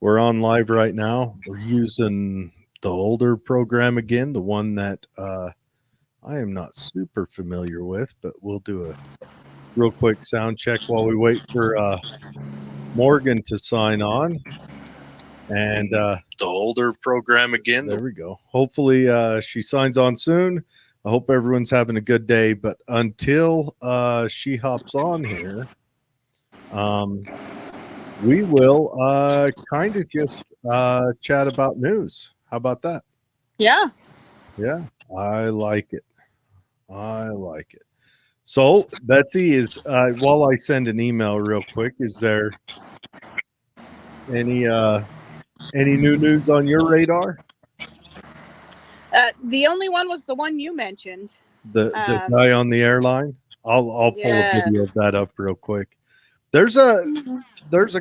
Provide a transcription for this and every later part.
We're on live right now. We're using the older program again, the one that I am not super familiar with, but we'll do a real quick sound check while we wait for Morgan to sign on. And the older program again. There we go. Hopefully she signs on soon. I hope everyone's having a good day. But until she hops on here, we will kind of just chat about news. How about that? Yeah. Yeah, I like it. I like it. So, Betsy, is while I send an email real quick, is there any new news on your radar? The only one was the one you mentioned. The guy on the airline. I'll pull a video of that up real quick. There's a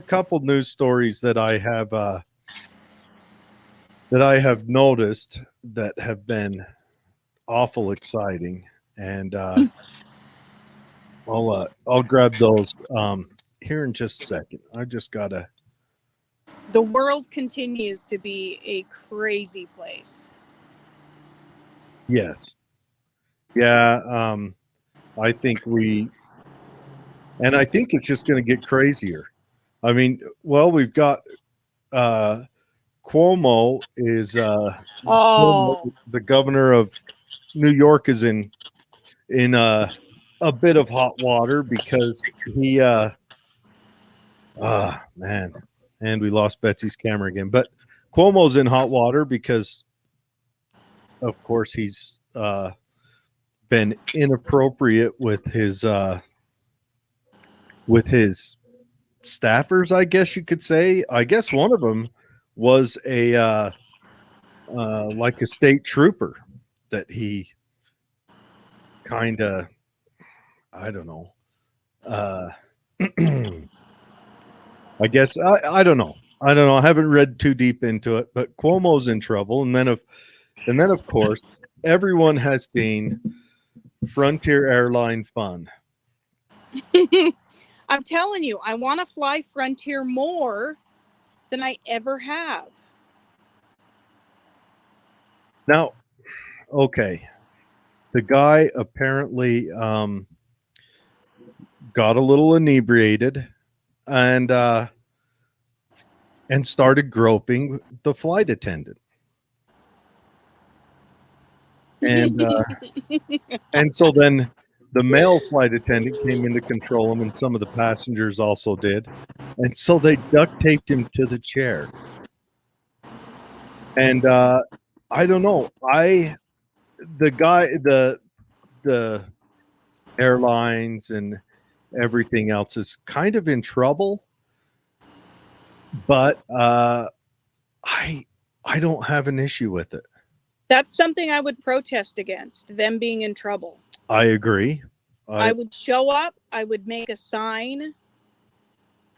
couple news stories that I have noticed that have been awful exciting, and I'll grab those here in just a second. I just gotta. The world continues to be a crazy place. Yes. Yeah. I think I think it's just going to get crazier. I mean, well, we've got Cuomo is the governor of New York is in a bit of hot water because he man, and we lost Betsy's camera again. But Cuomo's in hot water because, of course, he's been inappropriate with his staffers, I guess you could say. I guess one of them was a like a state trooper that he kind of, I don't know. I guess I don't know. I don't know. I haven't read too deep into it, but Cuomo's in trouble, and then of course everyone has seen Frontier Airline Fun. I'm telling you, I want to fly Frontier more than I ever have. Now, okay, the guy apparently got a little inebriated and started groping the flight attendant. And and so then the male flight attendant came in to control him, and some of the passengers also did. And so they duct taped him to the chair. And I don't know. The airlines and everything else is kind of in trouble. But I don't have an issue with it. That's something I would protest against, them being in trouble. I agree. I would show up. I would make a sign.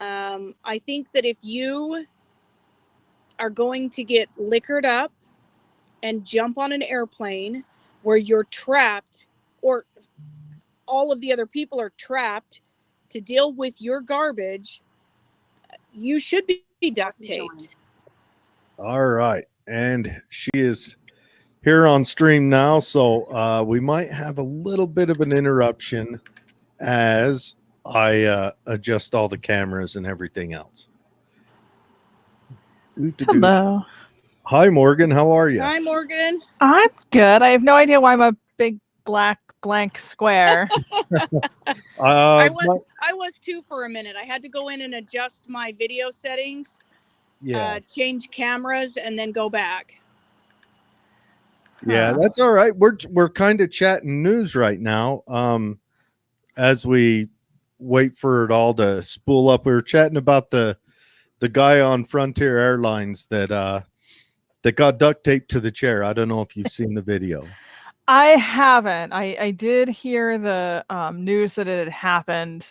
I think that if you are going to get liquored up and jump on an airplane where you're trapped, or all of the other people are trapped to deal with your garbage, you should be duct taped. All right. And she is here on stream now, so we might have a little bit of an interruption as I adjust all the cameras and everything else. Hello. Hi, Morgan. How are you? Hi, Morgan. I'm good. I have no idea why I'm a big black blank square. I was too for a minute. I had to go in and adjust my video settings, change cameras, and then go back. Yeah, that's all right. We're kind of chatting news right now. As we wait for it all to spool up, we were chatting about the guy on Frontier Airlines that got duct taped to the chair. I don't know if you've seen the video. I haven't. I did hear the news that it had happened,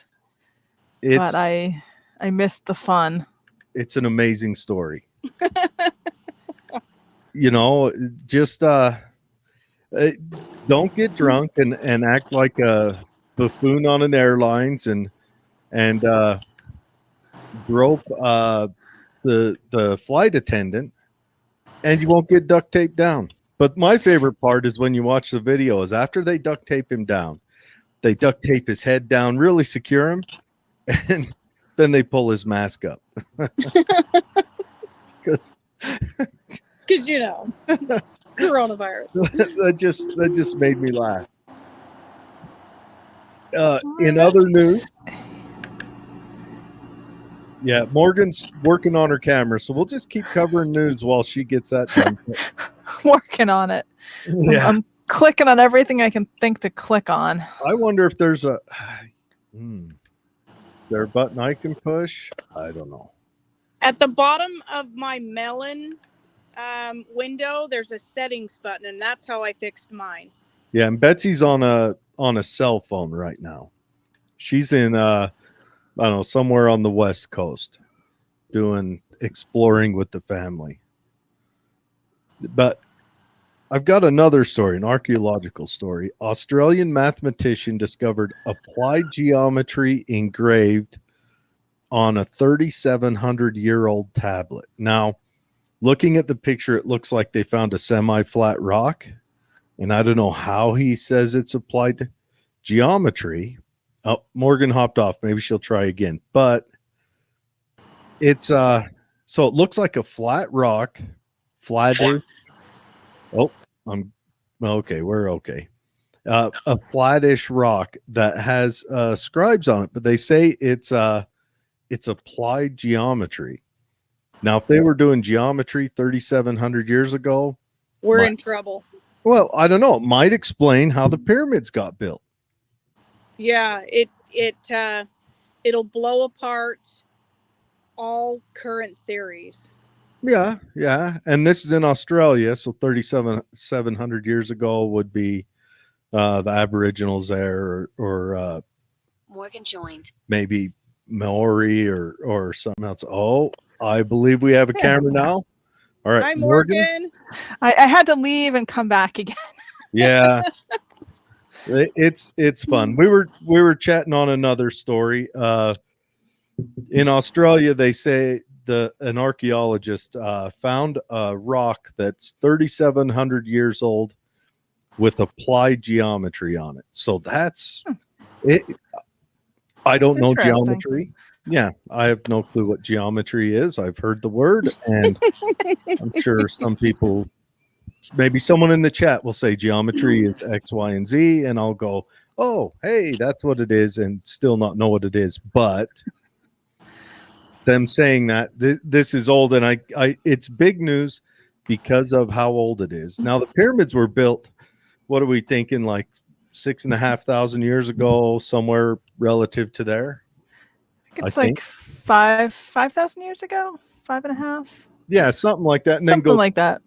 but I missed the fun. It's an amazing story. You know, just don't get drunk and act like a buffoon on an airlines and grope the flight attendant, and you won't get duct taped down. But my favorite part is when you watch the video is after they duct tape him down, they duct tape his head down, really secure him, and then they pull his mask up. Because coronavirus. that just made me laugh. In other news, yeah, Morgan's working on her camera, so we'll just keep covering news while she gets that done. Working on it. Yeah. I'm clicking on everything I can think to click on. I wonder if there's is there a button I can push? I don't know. At the bottom of my melon window, there's a settings button, and that's how I fixed mine. Yeah, and Betsy's on a cell phone right now. She's in I don't know, somewhere on the West Coast doing exploring with the family. But I've got another story, an archaeological story. Australian mathematician discovered applied geometry engraved on a 3,700-year-old tablet. Now, looking at the picture, it looks like they found a semi-flat rock, and I don't know how he says it's applied to geometry. Oh, Morgan hopped off. Maybe she'll try again. But it's so it looks like a flat rock, flatter. Oh, I'm okay. We're okay. A flattish rock that has scribes on it, but they say it's applied geometry. Now, if they were doing geometry 3,700 years ago, we're in trouble. Well, I don't know. It might explain how the pyramids got built. Yeah, it'll blow apart all current theories. Yeah. And this is in Australia, so 3,700 years ago would be the Aboriginals there, or Morgan joined. Maybe Maori or something else. Oh, I believe we have a camera now. All right, hi, Morgan. I had to leave and come back again. Yeah. It's fun. We were chatting on another story. In Australia, they say an archaeologist found a rock that's 3,700 years old with applied geometry on it. So that's it. I don't know geometry. Yeah, I have no clue what geometry is. I've heard the word, and I'm sure some people, maybe someone in the chat will say geometry is X, Y, and Z, and I'll go, oh, hey, that's what it is, and still not know what it is. But them saying that this is old, and I it's big news because of how old it is. Now, the pyramids were built, what are we thinking, like 6,500 years ago, somewhere relative to there? I think it's like 5,000 years ago, 5.5. Yeah, something like that. And something like that.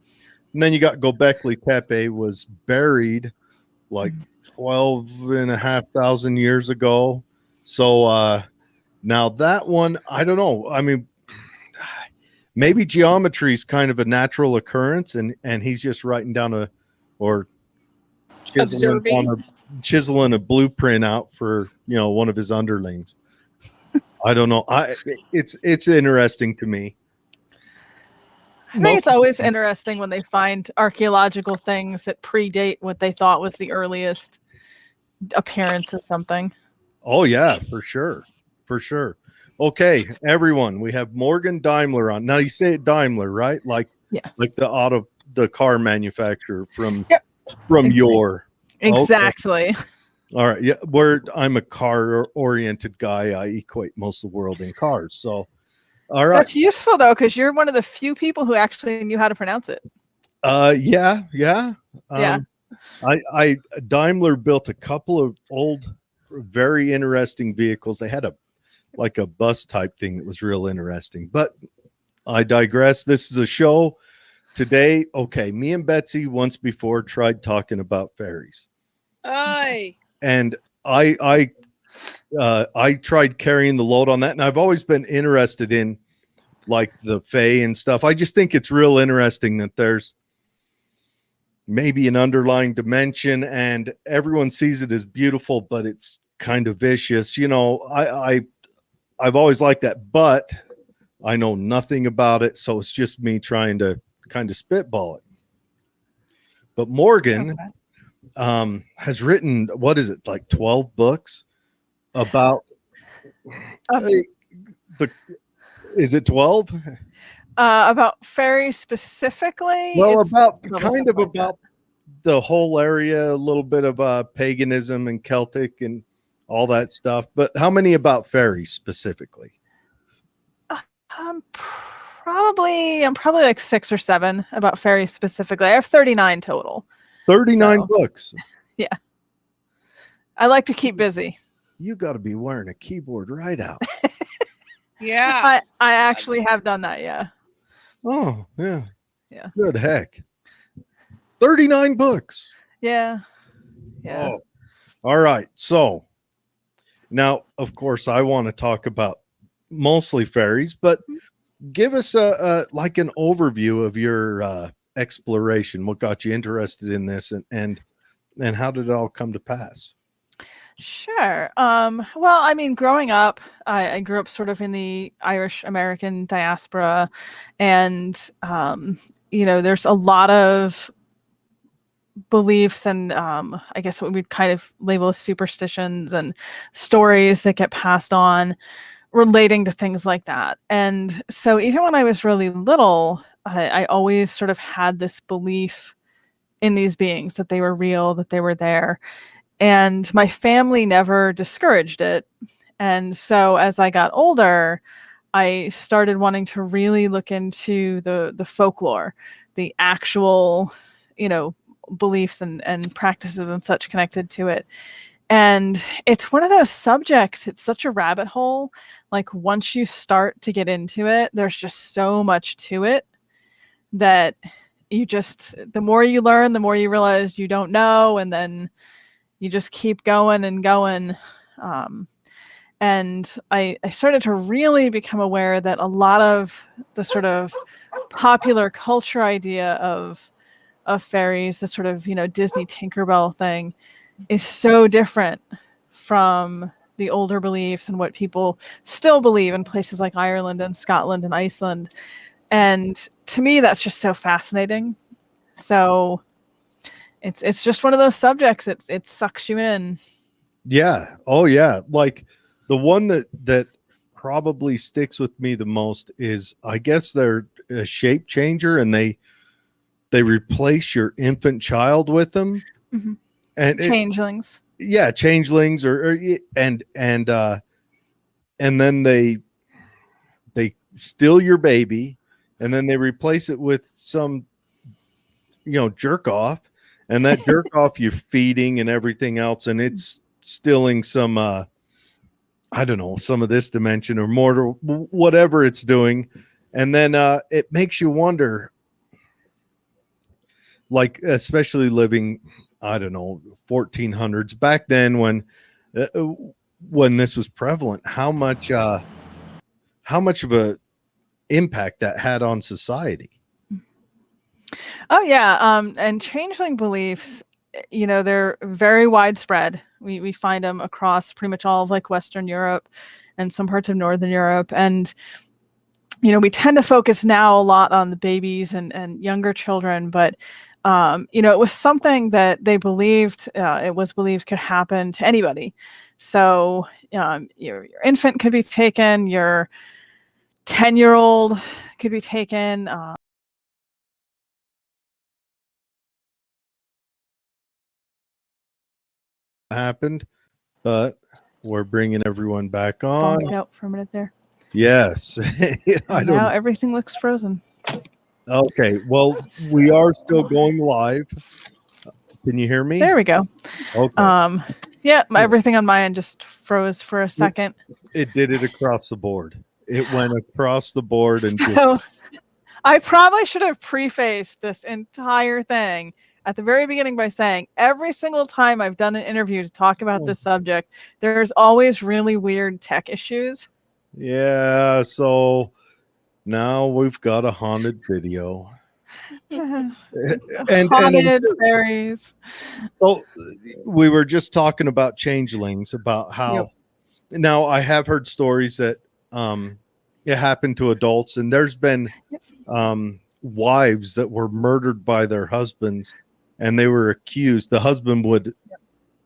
And then you got Göbekli Tepe was buried like 12,500 years ago. So now that one, I don't know. I mean, maybe geometry is kind of a natural occurrence, and he's just writing down chiseling a blueprint out for one of his underlings. I don't know. It's interesting to me. I think it's always interesting when they find archaeological things that predate what they thought was the earliest appearance of something. Oh yeah, for sure. Okay, everyone, we have Morgan Daimler on. Now you say it Daimler, right? Like the car manufacturer from yore. Exactly. Okay. All right. Yeah, I'm a car-oriented guy. I equate most of the world in cars. So, all right. That's useful though, because you're one of the few people who actually knew how to pronounce it. Yeah. I Daimler built a couple of old, very interesting vehicles. They had a bus type thing that was real interesting. But I digress. This is a show today. Okay, me and Betsy once before tried talking about fairies. Aye. And I tried carrying the load on that, and I've always been interested in like the Fae and stuff. I just think it's real interesting that there's maybe an underlying dimension, and everyone sees it as beautiful, but it's kind of vicious. I've always liked that. But I know nothing about it, so it's just me trying to kind of spitball it. But Morgan has written, what is it, like 12 books about is it 12? About fairies specifically? Well, it's about probably kind something of like about the whole area, a little bit of paganism and Celtic and all that stuff. But how many about fairies specifically? that. I'm probably like 6 or 7 about fairies specifically. I have 39 total. 39 So, books. yeah. I like to keep busy. You got to be wearing a keyboard right out. Yeah. I actually have done that, yeah. Oh, yeah. Yeah. Good heck. 39 books. Yeah. Yeah. Oh. All right. So now, of course, I want to talk about mostly fairies, but give us like an overview of your exploration. What got you interested in this, and how did it all come to pass? Sure. Well, I mean, growing up, I grew up sort of in the Irish American diaspora, and there's a lot of beliefs and I guess what we'd kind of label as superstitions and stories that get passed on relating to things like that. And so even when I was really little, I always sort of had this belief in these beings, that they were real, that they were there. And my family never discouraged it. And so as I got older, I started wanting to really look into the folklore, the actual, beliefs and practices and such connected to it. And it's one of those subjects, it's such a rabbit hole. Like once you start to get into it, there's just so much to it that the more you learn, the more you realize you don't know. And then you just keep going and going. And I started to really become aware that a lot of the sort of popular culture idea of fairies, the sort of, Disney Tinkerbell thing, is so different from the older beliefs and what people still believe in places like Ireland and Scotland and Iceland. And to me, that's just so fascinating. So it's just one of those subjects. It sucks you in. Yeah. Oh, yeah. Like the one that probably sticks with me the most is, I guess they're a shape changer, and they replace your infant child with them. Mm-hmm. And changelings. Changelings, and then they steal your baby, and then they replace it with some jerk off, and that jerk off you're feeding and everything else, and it's stealing some I don't know, some of this dimension or more, to whatever it's doing. And then it makes you wonder, like, especially living, I don't know, 1400s back then when this was prevalent, how much of a impact that had on society. Oh yeah. And changeling beliefs, they're very widespread. We find them across pretty much all of like Western Europe and some parts of Northern Europe. And, we tend to focus now a lot on the babies and younger children, but it was something that they believed, it was believed could happen to anybody. So your infant could be taken, your 10-year-old could be taken. Happened, but we're bringing everyone back on. Bonked out for a minute there. Yes. Now everything looks frozen. Okay, well, we are still going live. Can you hear me? There we go. Okay. Yeah, everything on my end just froze for a second. It did it across the board. It went across the board. And so I probably should have prefaced this entire thing at the very beginning by saying every single time I've done an interview to talk about this subject, there's always really weird tech issues. Yeah, so now we've got a haunted video. and haunted fairies. So we were just talking about changelings, about how now I have heard stories that it happened to adults, and there's been wives that were murdered by their husbands, and they were accused. The husband would,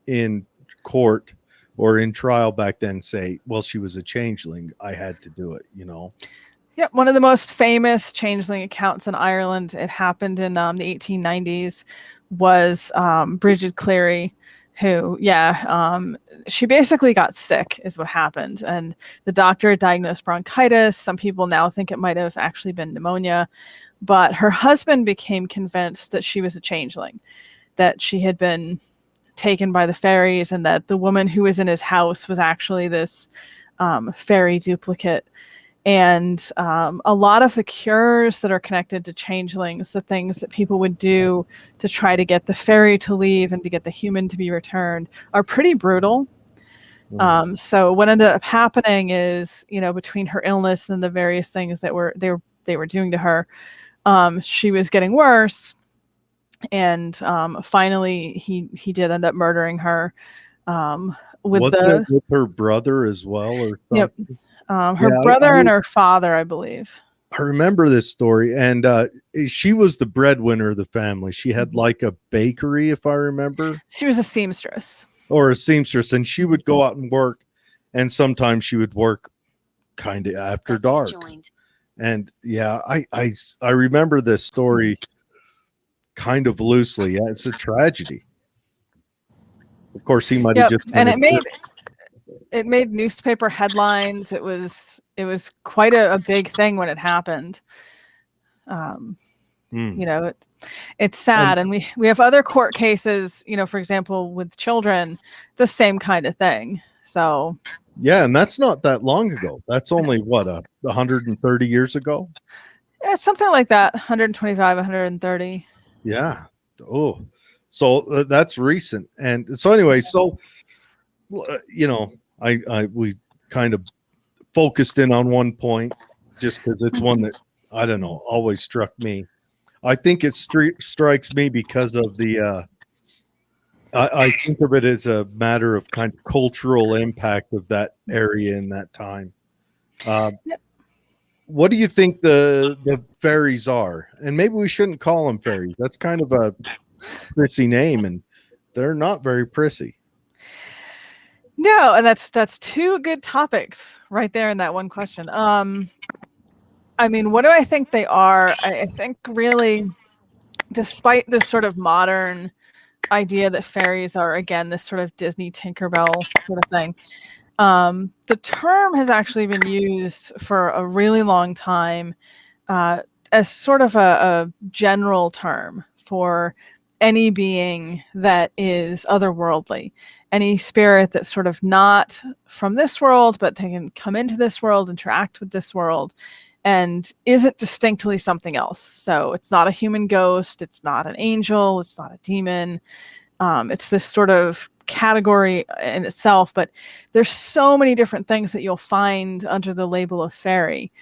in court or in trial back then, say, well, she was a changeling, I had to do it, you know. Yeah, one of the most famous changeling accounts in Ireland, it happened in the 1890s, was Bridget Cleary, who, she basically got sick is what happened. And the doctor diagnosed bronchitis. Some people now think it might have actually been pneumonia. But her husband became convinced that she was a changeling, that she had been taken by the fairies, and that the woman who was in his house was actually this fairy duplicate. And a lot of the cures that are connected to changelings, the things that people would do to try to get the fairy to leave and to get the human to be returned, are pretty brutal. So what ended up happening is, between her illness and the various things that they were doing to her, she was getting worse. And finally, he did end up murdering her. With her brother as well, or something? Yep. Her brother and her father, I believe. I remember this story, and she was the breadwinner of the family. She had like a bakery, if I remember. She was a seamstress. Or a seamstress, and she would go out and work, and sometimes she would work kind of after dark. And yeah, I remember this story kind of loosely. Yeah, it's a tragedy. Of course, he might have just. And it made newspaper headlines. It was quite a big thing when it happened. It's sad. And we have other court cases, for example, with children, the same kind of thing. So yeah, and that's not that long ago. That's only 130 years ago. Yeah, something like that. 125, 130. Yeah. Oh, so that's recent. And so anyway, we kind of focused in on one point just because it's one that, I don't know, always struck me. I think it strikes me because of the I think of it as a matter of kind of cultural impact of that area in that time. What do you think the fairies are? And maybe we shouldn't call them fairies. That's kind of a prissy name, and they're not very prissy. No, and that's two good topics right there in that one question. I mean, what do I think they are? I think really, despite this sort of modern idea that fairies are, again, this sort of Disney Tinkerbell sort of thing, the term has actually been used for a really long time as sort of a general term for any being that is otherworldly, any spirit that's sort of not from this world, but they can come into this world, interact with this world, and isn't distinctly something else. So it's not a human ghost, it's not an angel, it's not a demon. It's this sort of category in itself, but there's so many different things that you'll find under the label of fairy.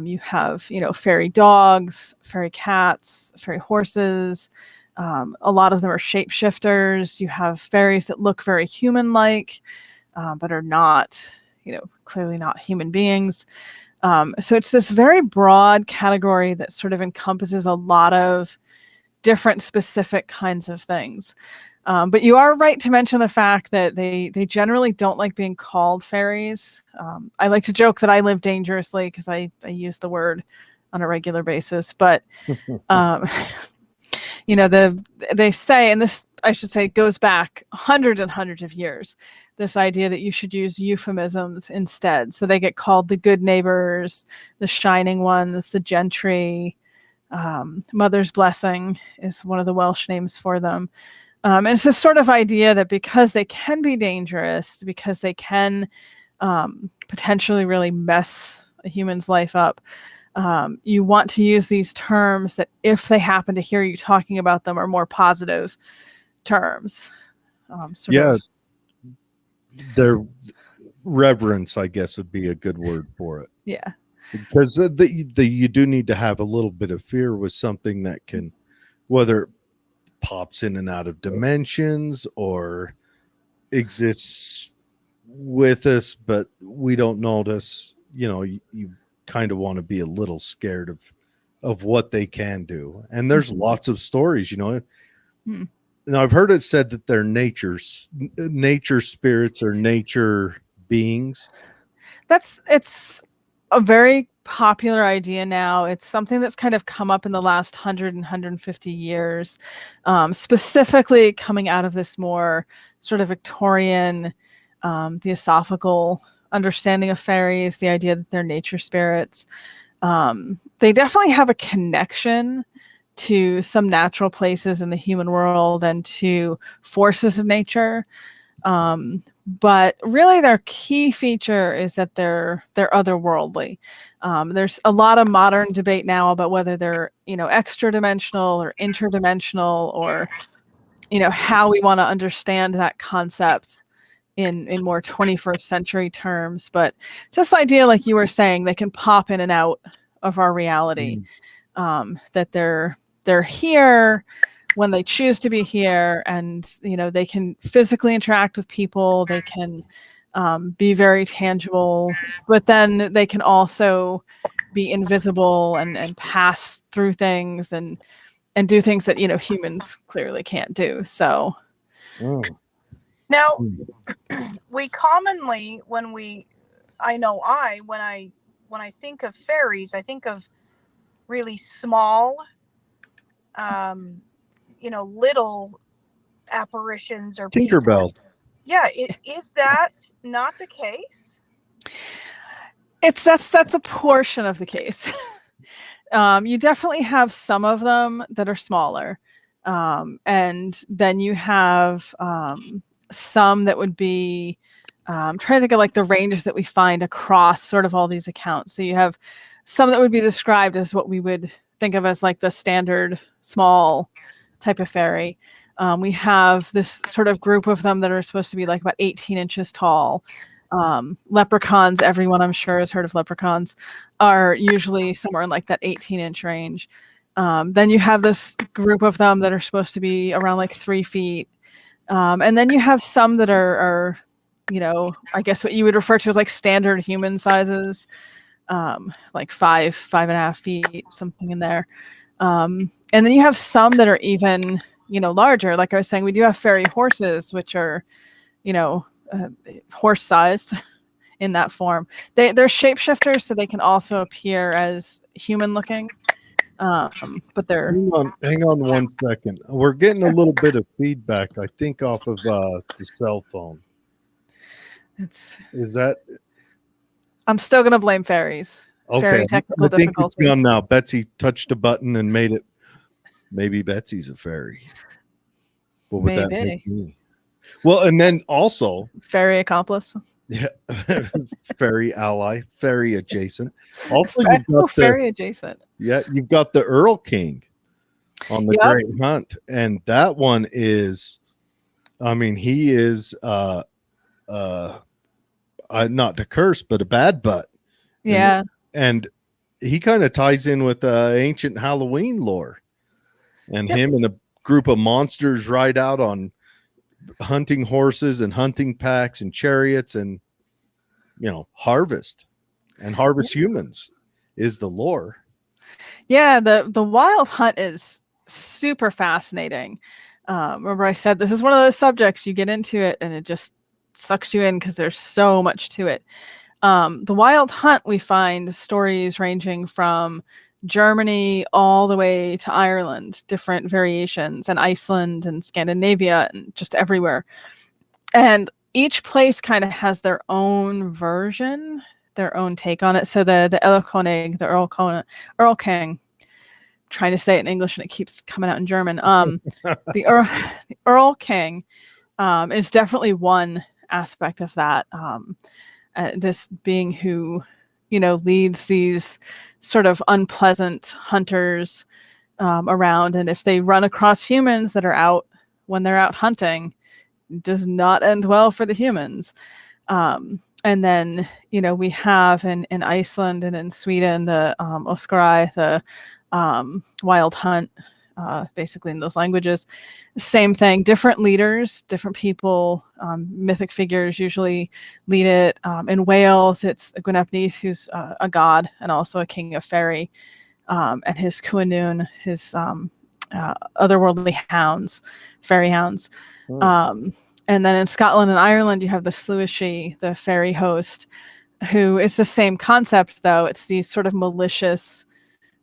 You have, fairy dogs, fairy cats, fairy horses. A lot of them are shapeshifters. You have fairies that look very human-like, but are not, clearly not human beings. So it's this very broad category that sort of encompasses a lot of different specific kinds of things. But you are right to mention the fact that they generally don't like being called fairies. I like to joke that I live dangerously because I use the word on a regular basis. But, they say, and this, I should say, goes back hundreds and hundreds of years, this idea that you should use euphemisms instead. So they get called the good neighbors, the shining ones, the gentry. Mother's blessing is one of the Welsh names for them. And it's this sort of idea that because they can be dangerous, because they can potentially really mess a human's life up, you want to use these terms that, if they happen to hear you talking about them, are more positive terms. Their reverence, I guess, would be a good word for it. Yeah. Because you do need to have a little bit of fear with something that can, whether it pops in and out of dimensions or exists with us, but we don't notice. You kind of want to be a little scared of what they can do. And there's lots of stories, you know. Now I've heard it said that they're nature spirits or nature beings. It's a very popular idea now. It's something that's kind of come up in the last 100 and 150 years, specifically coming out of this more sort of Victorian theosophical understanding of fairies, the idea that they're nature spirits. They definitely have a connection to some natural places in the human world and to forces of nature. But really their key feature is that they're otherworldly. There's a lot of modern debate now about whether they're, you know, extra dimensional or interdimensional, or, you know, how we want to understand that concept in more 21st century terms. But just the idea, like you were saying, they can pop in and out of our reality, that they're here when they choose to be here, and, you know, they can physically interact with people. They can be very tangible, but then they can also be invisible and pass through things and do things that, you know, humans clearly can't do. So Now, we commonly, when I think of fairies, I think of really small, you know, little apparitions or people. Tinkerbell. Yeah, is that not the case? That's a portion of the case. You definitely have some of them that are smaller, and then you have some that would be, I'm trying to think of like the ranges that we find across sort of all these accounts. So you have some that would be described as what we would think of as like the standard small type of fairy. We have this sort of group of them that are supposed to be like about 18 inches tall. Leprechauns, everyone I'm sure has heard of leprechauns, are usually somewhere in like that 18-inch range. Then you have this group of them that are supposed to be around like 3 feet. And then you have some that are, you know, I guess what you would refer to as like standard human sizes, like 5.5 feet, something in there. And then you have some that are even, you know, larger. Like I was saying, we do have fairy horses, which are, you know, horse-sized in that form. They're shapeshifters, so they can also appear as human-looking. But they're Hang on 1 second. We're getting a little bit of feedback, I think, off of the cell phone. Is that? I'm still gonna blame fairies. Okay. Fairy technical I think difficulties. it's gone now. Betsy touched a button and made it. Maybe Betsy's a fairy. What would that make me? Well, and then also fairy accomplice. Yeah, fairy ally, fairy adjacent. Also, you've got fairy adjacent. Yeah, you've got the Earl King on the Great Hunt, and that one is, I mean, he is not to curse, but a bad butt. Yeah, and he kind of ties in with ancient Halloween lore, and him and a group of monsters ride out on hunting horses and hunting packs and chariots and, you know, harvest humans is the lore. Yeah, the wild hunt is super fascinating. Remember I said this is one of those subjects you get into it and it just sucks you in because there's so much to it. The wild hunt, we find stories ranging from Germany all the way to Ireland, different variations, and Iceland and Scandinavia and just everywhere. And each place kind of has their own version, their own take on it. So the Earl King, trying to say it in English and it keeps coming out in German. The Earl King is definitely one aspect of that. This being who, you know, leads these sort of unpleasant hunters around, and if they run across humans that are out when they're out hunting, it does not end well for the humans. And then, you know, we have in Iceland and in Sweden the Oscarai, the wild hunt, basically in those languages. Same thing, different leaders, different people, mythic figures usually lead it. In Wales, it's Gwyneth, who's a god and also a king of fairy, and his Cuanún, his otherworldly hounds, fairy hounds. And then in Scotland and Ireland, you have the Sluishi, the fairy host, who is the same concept, though. It's these sort of malicious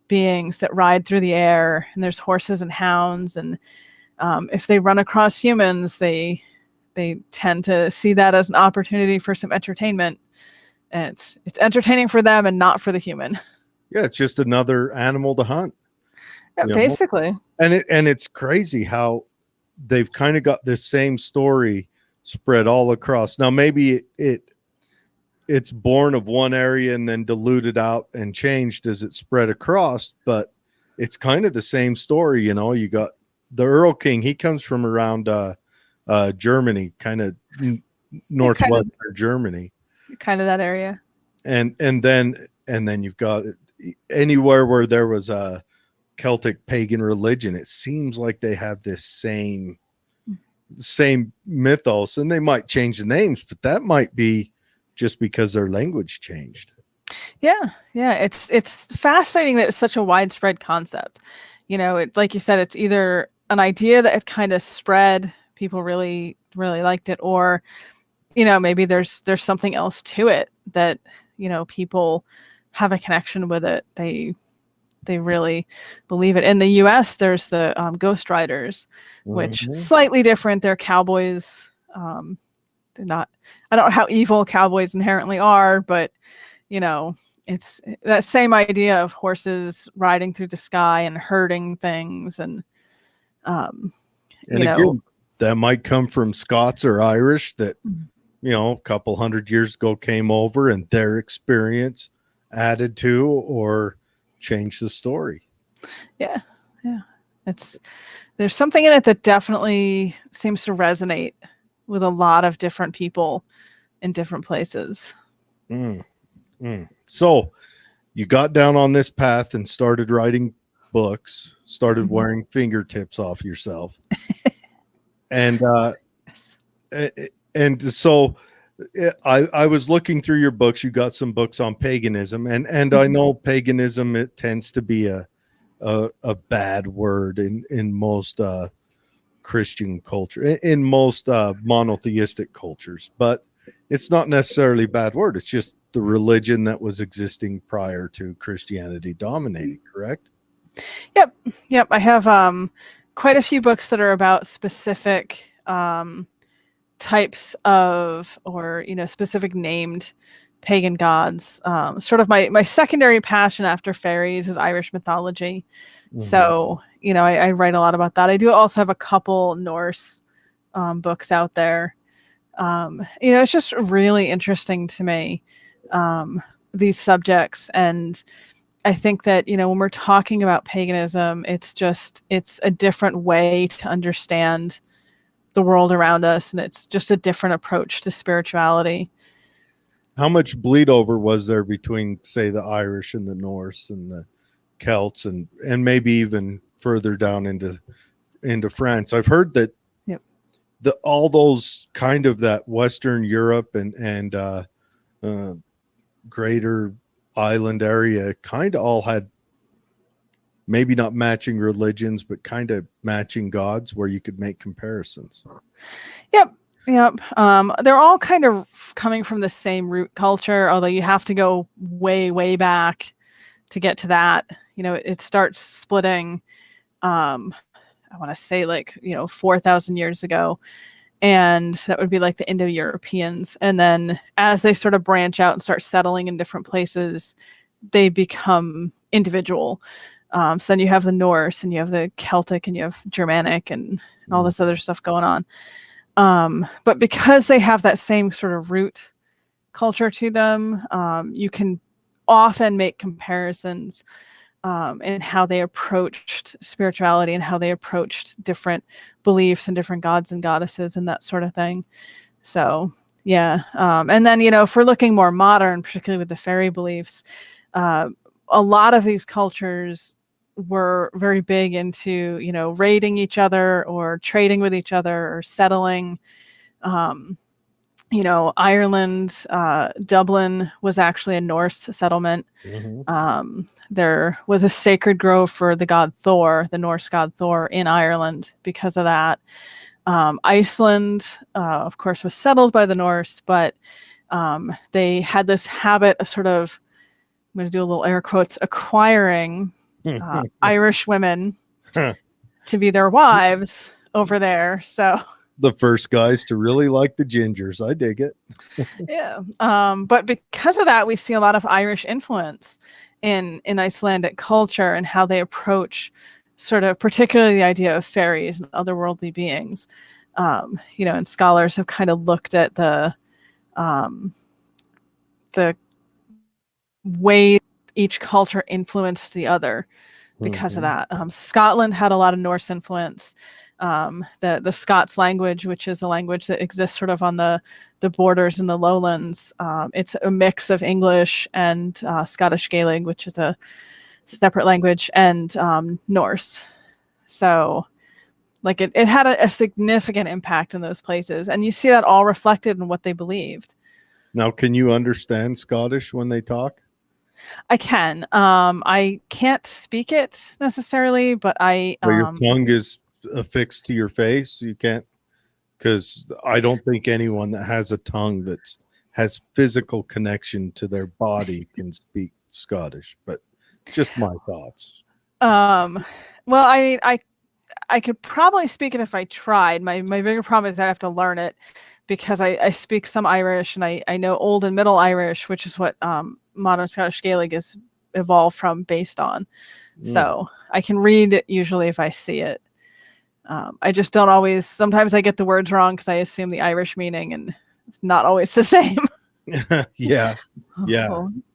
beings that ride through the air, and there's horses and hounds, and if they run across humans, they tend to see that as an opportunity for some entertainment. And it's entertaining for them and not for the human. Yeah, it's just another animal to hunt. Yeah, basically. And it's crazy how they've kind of got this same story spread all across. Now, maybe it's born of one area and then diluted out and changed as it spread across, but it's kind of the same story. You got the Earl King. He comes from around Germany, kind of northwestern Germany, kind of that area. And then you've got anywhere where there was a Celtic pagan religion, it seems like they have this same mythos, and they might change the names, but that might be just because their language changed. Yeah. It's fascinating that it's such a widespread concept. Like you said, it's either an idea that it kind of spread, people really, really liked it, or, maybe there's something else to it that, people have a connection with it. They really believe it. In the US, there's the Ghost Riders, which slightly different. They're cowboys. They're not, I don't know how evil cowboys inherently are, but it's that same idea of horses riding through the sky and herding things. And again, that might come from Scots or Irish that, a couple hundred years ago came over and their experience added to or changed the story. Yeah. There's something in it that definitely seems to resonate with a lot of different people in different places. So you got down on this path and started writing books, started wearing fingertips off yourself. And Yes. And so I was looking through your books. You got some books on paganism, and I know paganism, it tends to be a bad word in most Christian culture, in most monotheistic cultures, but it's not necessarily a bad word. It's just the religion that was existing prior to Christianity dominating, correct? Yep. I have quite a few books that are about specific types of, or specific named pagan gods. Sort of my secondary passion after fairies is Irish mythology. So I write a lot about that. I do also have a couple Norse books out there. It's just really interesting to me, these subjects. And I think that, when we're talking about paganism, it's a different way to understand the world around us. And it's just a different approach to spirituality. How much bleed over was there between, say, the Irish and the Norse and the Celts and maybe even further down into France? I've heard that all those kind of that Western Europe and greater island area kind of all had maybe not matching religions, but kind of matching gods where you could make comparisons. Yep. They're all kind of coming from the same root culture, although you have to go way, way back to get to that. It starts splitting, I want to say 4,000 years ago. And that would be like the Indo-Europeans. And then as they sort of branch out and start settling in different places, they become individual. So then you have the Norse and you have the Celtic and you have Germanic and all this other stuff going on. But because they have that same sort of root culture to them, you can often make comparisons in how they approached spirituality and how they approached different beliefs and different gods and goddesses and that sort of thing. So, yeah. And then, if we're looking more modern, particularly with the fairy beliefs, a lot of these cultures were very big into, raiding each other or trading with each other or settling. Ireland, Dublin was actually a Norse settlement. There was a sacred grove for the god Thor, the Norse god Thor, in Ireland because of that. Iceland, of course, was settled by the Norse, but they had this habit of sort of, I'm going to do a little air quotes, acquiring Irish women to be their wives over there. So the first guys to really like the gingers. I dig it. yeah. But because of that, we see a lot of Irish influence in Icelandic culture and how they approach sort of particularly the idea of fairies and otherworldly beings. And scholars have kind of looked at the way each culture influenced the other because of that. Scotland had a lot of Norse influence. The Scots language, which is a language that exists sort of on the borders in the lowlands, it's a mix of English and Scottish Gaelic, which is a separate language, and Norse. So like it had a significant impact in those places, and you see that all reflected in what they believed. Now, can you understand Scottish when they talk? I can. I can't speak it necessarily, but But your tongue is affixed to your face. You can't, because I don't think anyone that has a tongue that has physical connection to their body can speak Scottish. But just my thoughts. Well, I mean, I could probably speak it if I tried. My bigger problem is that I have to learn it because I speak some Irish and I know Old and Middle Irish, which is what modern Scottish Gaelic is evolved from based on. So I can read it usually if I see it. I just don't always, sometimes I get the words wrong because I assume the Irish meaning and it's not always the same. Yeah.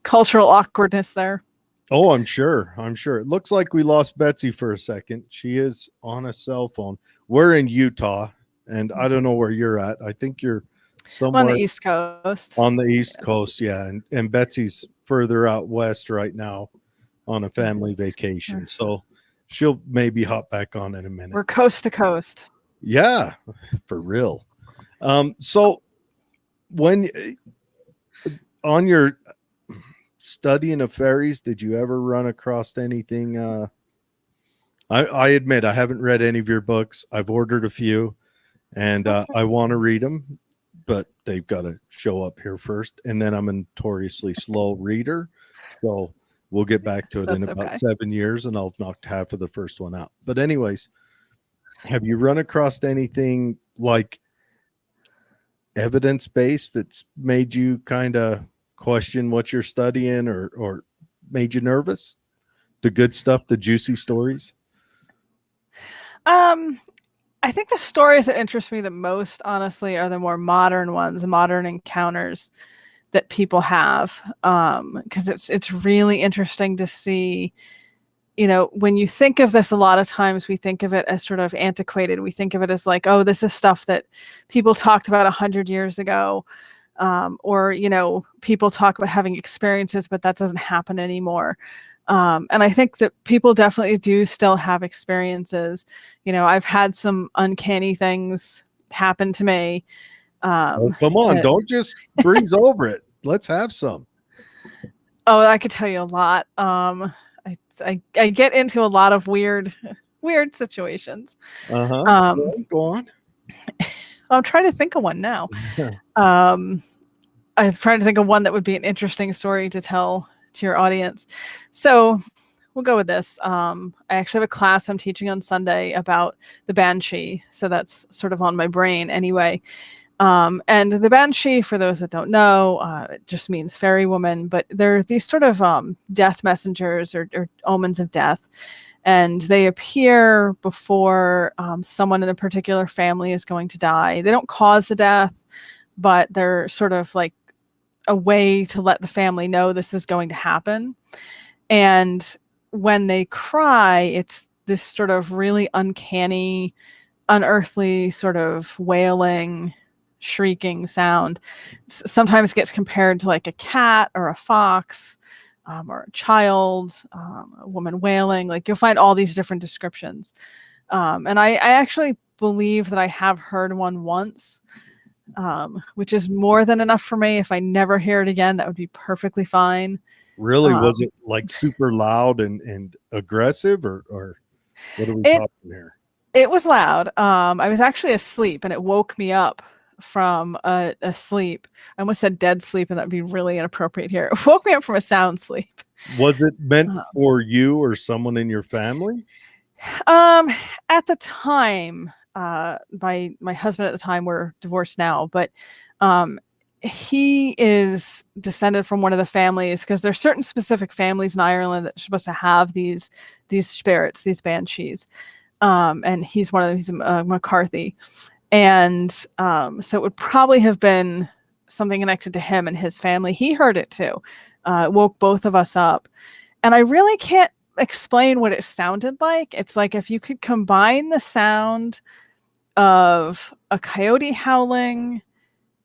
Cultural awkwardness there. Oh, I'm sure. It looks like we lost Betsy for a second. She is on a cell phone. We're in Utah, and I don't know where you're at. I think you're somewhere on the East Coast. On the East Coast, yeah. And Betsy's further out west right now on a family vacation. So she'll maybe hop back on in a minute. We're coast to coast. Yeah, for real. So when on your studying of fairies, did you ever run across anything? I admit I haven't read any of your books. I've ordered a few, and I want to read them, but they've got to show up here first. And then I'm a notoriously slow reader, so we'll get back to it in about 7 years, and I'll knock half of the first one out. But anyways, have you run across anything like evidence-based that's made you kind of question what you're studying or made you nervous? The good stuff, the juicy stories? I think the stories that interest me the most, honestly, are the more modern ones, modern encounters that people have. Because it's really interesting to see, when you think of this, a lot of times we think of it as sort of antiquated. We think of it as like, oh, this is stuff that people talked about 100 years ago. Or, people talk about having experiences, but that doesn't happen anymore. And I think that people definitely do still have experiences. I've had some uncanny things happen to me. Oh, come on. Don't just breeze over it. Let's have some. Oh, I could tell you a lot. I get into a lot of weird situations. Go on. I'm trying to think of one now. I'm trying to think of one that would be an interesting story to tell to your audience. So we'll go with this. I actually have a class I'm teaching on Sunday about the Banshee. So that's sort of on my brain anyway. And the Banshee, for those that don't know, it just means fairy woman, but they're these sort of death messengers or omens of death. And they appear before someone in a particular family is going to die. They don't cause the death, but they're sort of like a way to let the family know this is going to happen. And when they cry, it's this sort of really uncanny, unearthly sort of wailing, shrieking sound. Sometimes gets compared to like a cat or a fox. or a child, a woman wailing. Like, you'll find all these different descriptions. And I actually believe that I have heard one once, which is more than enough for me. If I never hear it again, that would be perfectly fine. Really? Was it like super loud and aggressive, or what are we talking here? It was loud. I was actually asleep, and it woke me up from a sleep. I almost said dead sleep, and that'd be really inappropriate here. It woke me up from a sound sleep. Was it meant for you or someone in your family? At the time, my husband at the time, we're divorced now, but he is descended from one of the families, because there's certain specific families in Ireland that are supposed to have these spirits, these banshees. And he's one of them. He's McCarthy. And so it would probably have been something connected to him and his family. He heard it too. It woke both of us up. And I really can't explain what it sounded like. It's like if you could combine the sound of a coyote howling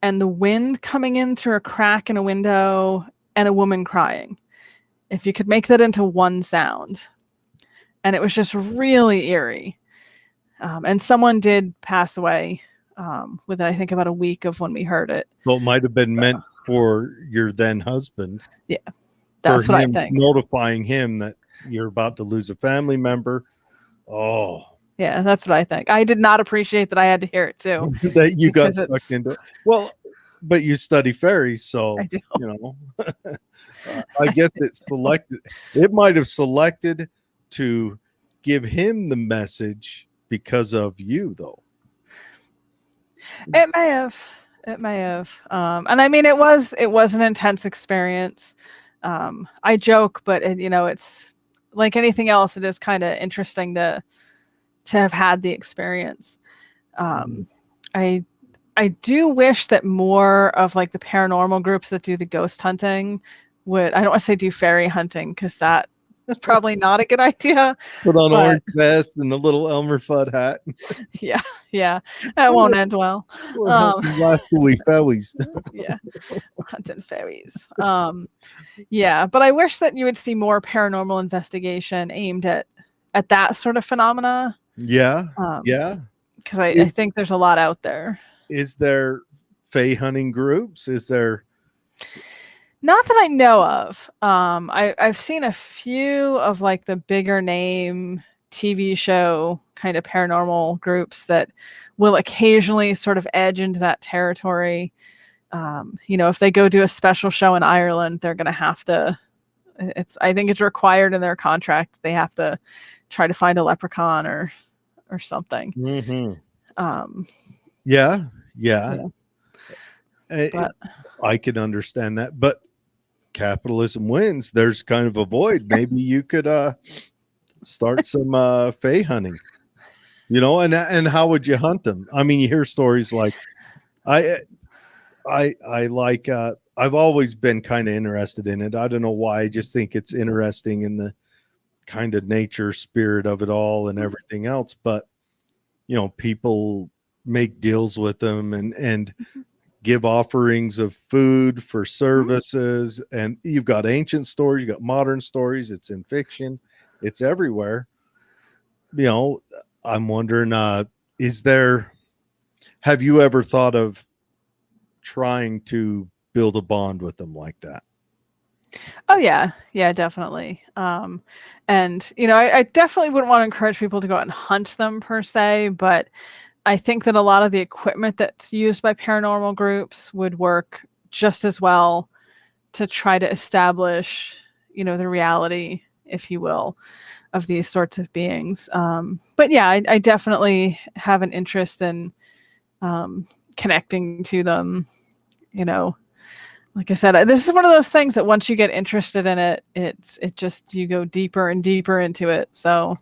and the wind coming in through a crack in a window and a woman crying. If you could make that into one sound. And it was just really eerie. And someone did pass away within, I think, about a week of when we heard it. Well, it might have been meant for your then husband. Yeah, that's what I think. Notifying him that you're about to lose a family member. Oh. Yeah, that's what I think. I did not appreciate that I had to hear it too. That you got stuck into it. Well, but you study fairies, so I do. You know. I guess it might have selected to give him the message because of you, though. It may have. And I mean, it was an intense experience. I joke, but it's like anything else. It is kind of interesting to have had the experience. I do wish that more of like the paranormal groups that do the ghost hunting would, I don't want to say do fairy hunting, because that's probably not a good idea. Put on orange vest and a little Elmer Fudd hat. Yeah, that won't end well. Last week, fairies. Yeah, hunting fairies. Yeah, but I wish that you would see more paranormal investigation aimed at that sort of phenomena. Yeah, because I think there's a lot out there. Is there fae hunting groups? Is there? Not that I know of. I've seen a few of like the bigger name TV show kind of paranormal groups that will occasionally sort of edge into that territory. If they go do a special show in Ireland, they're going to have to. I think it's required in their contract. They have to try to find a leprechaun or something. Mm-hmm. Yeah. But I can understand that, but capitalism wins. There's kind of a void. Maybe you could start some fae hunting, and how would you hunt them? I mean, you hear stories like I like I've always been kind of interested in it. I don't know why. I just think it's interesting in the kind of nature spirit of it all and everything else. But people make deals with them and give offerings of food for services. And you've got ancient stories, you got modern stories. It's in fiction. It's everywhere. I'm wondering, have you ever thought of trying to build a bond with them like that? Oh yeah, definitely. And I definitely wouldn't want to encourage people to go out and hunt them per se, but I think that a lot of the equipment that's used by paranormal groups would work just as well to try to establish, the reality, if you will, of these sorts of beings. But yeah, I definitely have an interest in connecting to them. Like I said, this is one of those things that once you get interested in it, it just, you go deeper and deeper into it. So.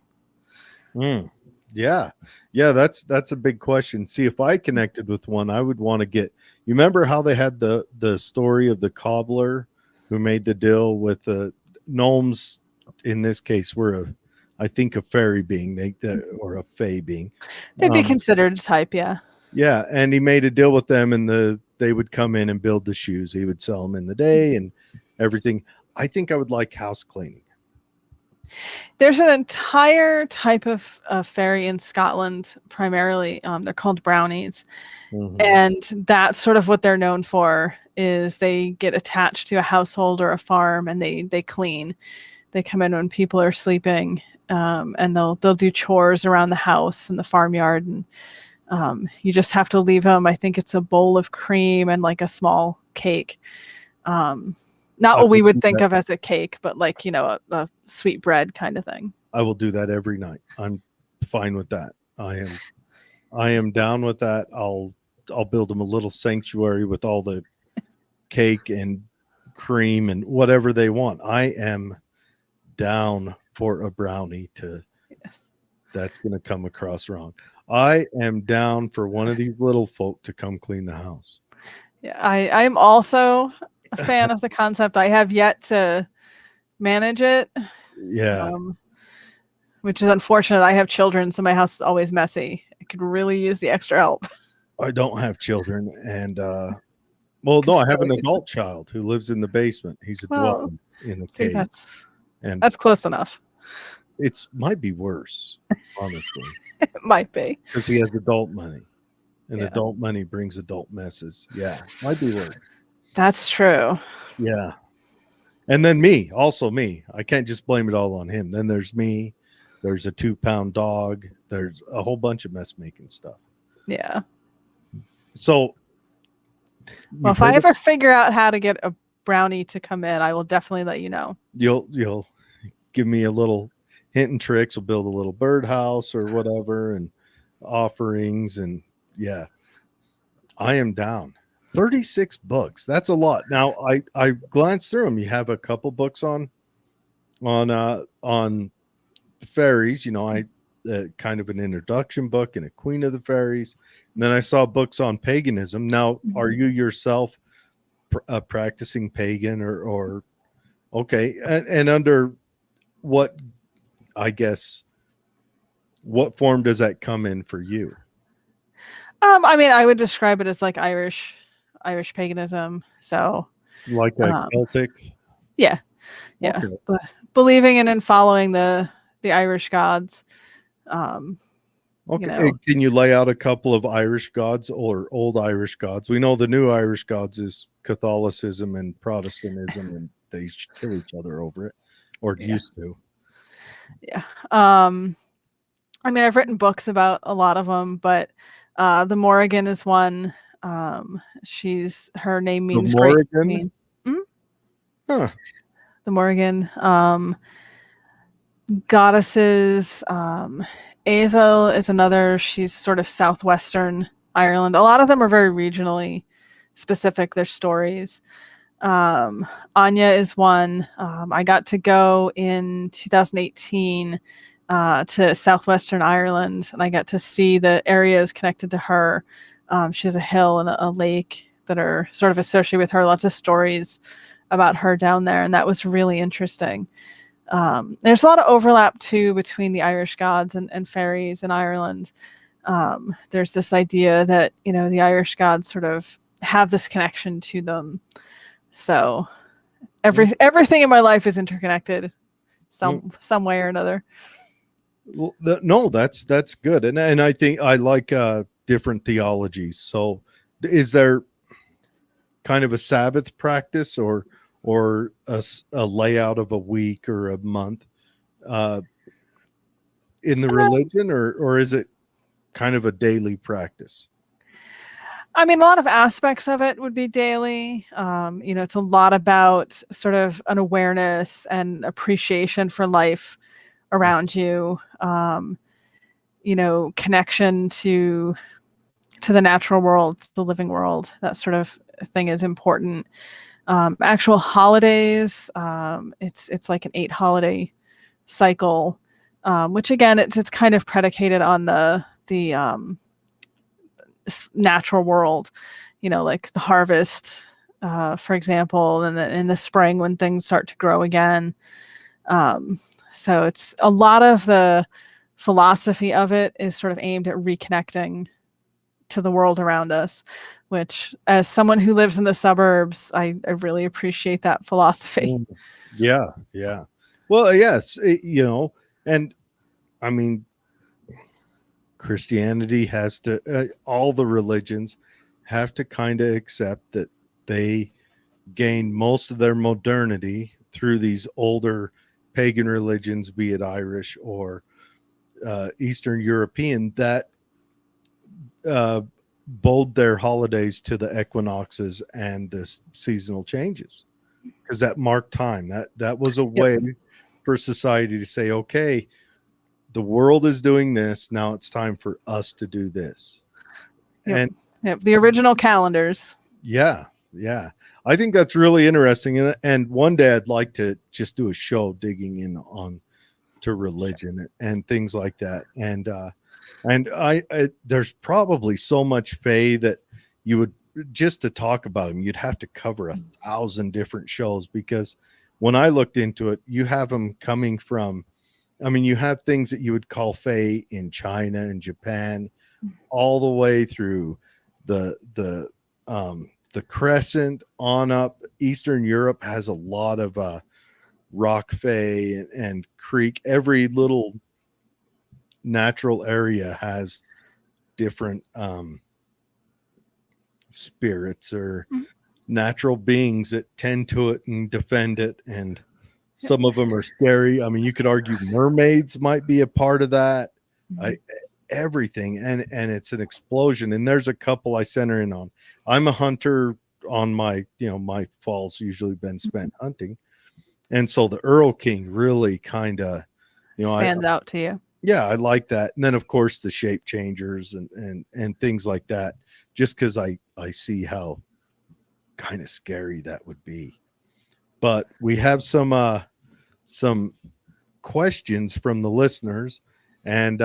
Yeah, that's a big question. See, if I connected with one, I would want to get. You remember how they had the story of the cobbler who made the deal with the gnomes? In this case, were I think a fairy being, or a fae being. They'd be considered type, yeah. Yeah, and he made a deal with them, and they would come in and build the shoes. He would sell them in the day and everything. I think I would like house cleaning. There's an entire type of fairy in Scotland, primarily. They're called brownies. Mhm. And that's sort of what they're known for, is they get attached to a household or a farm and they clean. They come in when people are sleeping, and they'll do chores around the house and the farmyard. And you just have to leave them. I think it's a bowl of cream and like a small cake. Not I what we will do would think that. of as a cake, but like, a sweet bread kind of thing. I will do that every night. I'm fine with that. I am down with that. I'll build them a little sanctuary with all the cake and cream and whatever they want. I am down for a brownie to Yes. that's going to come across wrong. I am down for one of these little folk to come clean the house. Yeah, I'm also a fan of the concept. I have yet to manage it, Yeah, which is unfortunate. I have children, so my house is always messy. I could really use the extra help. I don't have children, and well, no, I have an adult child who lives in the basement. He's a Well, dweller in the See, cave, and that's close enough. it's might be worse, honestly, It might be. because he has adult money, and Yeah. adult money brings adult messes. Yeah, might be worse. That's true. Yeah, and then me, also me. I can't just blame it all on him. Then there's me. There's a 2-pound dog. There's a whole bunch of mess making stuff. Yeah. So, Well, if I ever figure out how to get a brownie to come in, I will definitely let you know. you'll give me a little hint and tricks. We'll build a little birdhouse or whatever, and offerings, and yeah, I am down. 36 books. That's a lot. Now I glanced through them. You have a couple books on fairies. I kind of an introduction book and a Queen of the Fairies. And then I saw books on paganism. Now, are you yourself practicing pagan or okay? And under what, I guess, what form does that come in for you? I mean, I would describe it as like Irish paganism. So, Like a Celtic? yeah, Okay. but believing in and following the Irish gods. Okay. Can you lay out a couple of Irish gods or old Irish gods? We know the new Irish gods is Catholicism and Protestantism, and they kill each other over it, or used to. Yeah. I mean, I've written books about a lot of them, but the Morrigan is one. Her name means great queen. Huh. The Morrigan. Goddesses. Avo is another. She's sort of southwestern Ireland. A lot of them are very regionally specific, their stories. Anya is one. I got to go in 2018 to southwestern Ireland, and I got to see the areas connected to her. She has a hill and a lake that are sort of associated with her. Lots of stories about her down there, and that was really interesting. There's a lot of overlap too between the Irish gods and fairies in Ireland. There's this idea that the Irish gods sort of have this connection to them. So everything in my life is interconnected some way or another. Well, no, that's good, and I think I like different theologies. So, is there kind of a Sabbath practice or a layout of a week or a month in the religion, or is it kind of a daily practice? I mean, a lot of aspects of it would be daily. It's a lot about sort of an awareness and appreciation for life around you. Connection to the natural world, the living world. That sort of thing is important. Actual holidays, it's like an 8-holiday cycle, which again, it's kind of predicated on the natural world, like the harvest, for example, and in the spring when things start to grow again. So it's a lot of the philosophy of it is sort of aimed at reconnecting to the world around us, which, as someone who lives in the suburbs, I really appreciate that philosophy. Yeah, yeah. Well, yes, and I mean, Christianity has to, all the religions have to kind of accept that they gained most of their modernity through these older pagan religions, be it Irish or Eastern European, that uh, bowed their holidays to the equinoxes and the seasonal changes, because that marked time. That was a way for society to say, okay, the world is doing this. Now it's time for us to do this. And The original calendars. yeah, yeah. I think that's really interesting. And one day I'd like to just do a show digging in on to religion and things like that. And I there's probably so much Fae that you would, just to talk about them, you'd have to cover 1,000 different shows, because when I looked into it, you have them coming from, I mean, you have things that you would call Fae in China and Japan, all the way through the Crescent on up. Eastern Europe has a lot of rock Fae and creek. Every little natural area has different spirits or natural beings that tend to it and defend it, and some of them are scary. I mean, you could argue mermaids might be a part of that. Everything, and it's an explosion. And there's a couple I center in on. I'm a hunter. On my, my fall's usually been spent hunting, and so the Earl King really kind of stands out to you. Yeah, I like that. And then of course the shape changers and things like that, just because I see how kind of scary that would be. But we have some questions from the listeners, and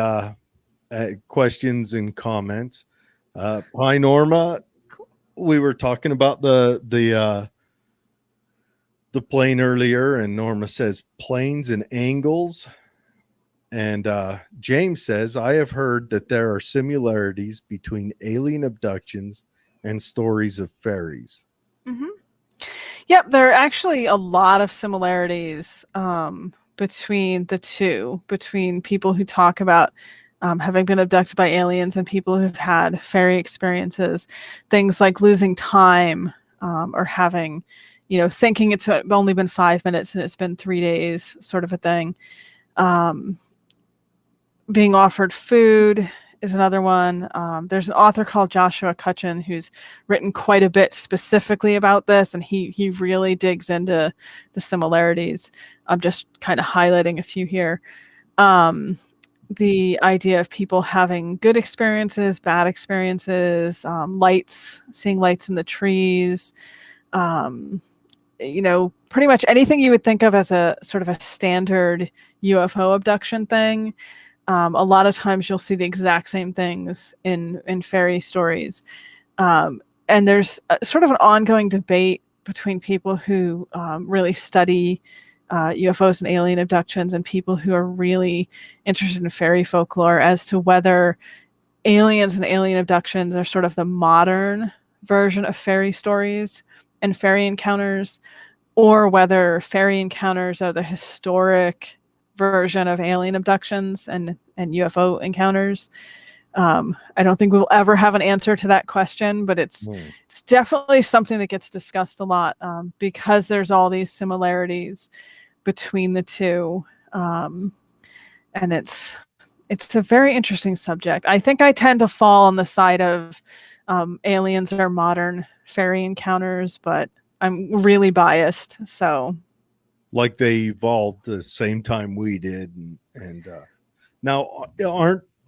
questions and comments. Hi Norma, we were talking about the plane earlier, and Norma says planes and angles. And James says, I have heard that there are similarities between alien abductions and stories of fairies. Yep, there are actually a lot of similarities between the two, between people who talk about having been abducted by aliens and people who've had fairy experiences. Things like losing time, or having, thinking it's only been 5 minutes and it's been 3 days, sort of a thing. Being offered food is another one. There's an author called Joshua Cutchin who's written quite a bit specifically about this, and he really digs into the similarities. I'm just kind of highlighting a few here. The idea of people having good experiences, bad experiences, seeing lights in the trees, pretty much anything you would think of as a sort of a standard UFO abduction thing. A lot of times you'll see the exact same things in fairy stories. And there's sort of an ongoing debate between people who really study UFOs and alien abductions and people who are really interested in fairy folklore as to whether aliens and alien abductions are sort of the modern version of fairy stories and fairy encounters, or whether fairy encounters are the historic version of alien abductions and UFO encounters. I don't think we'll ever have an answer to that question, but it's definitely something that gets discussed a lot because there's all these similarities between the two, and it's a very interesting subject. I think I tend to fall on the side of aliens are modern fairy encounters, but I'm really biased. So, like they evolved the same time we did, and now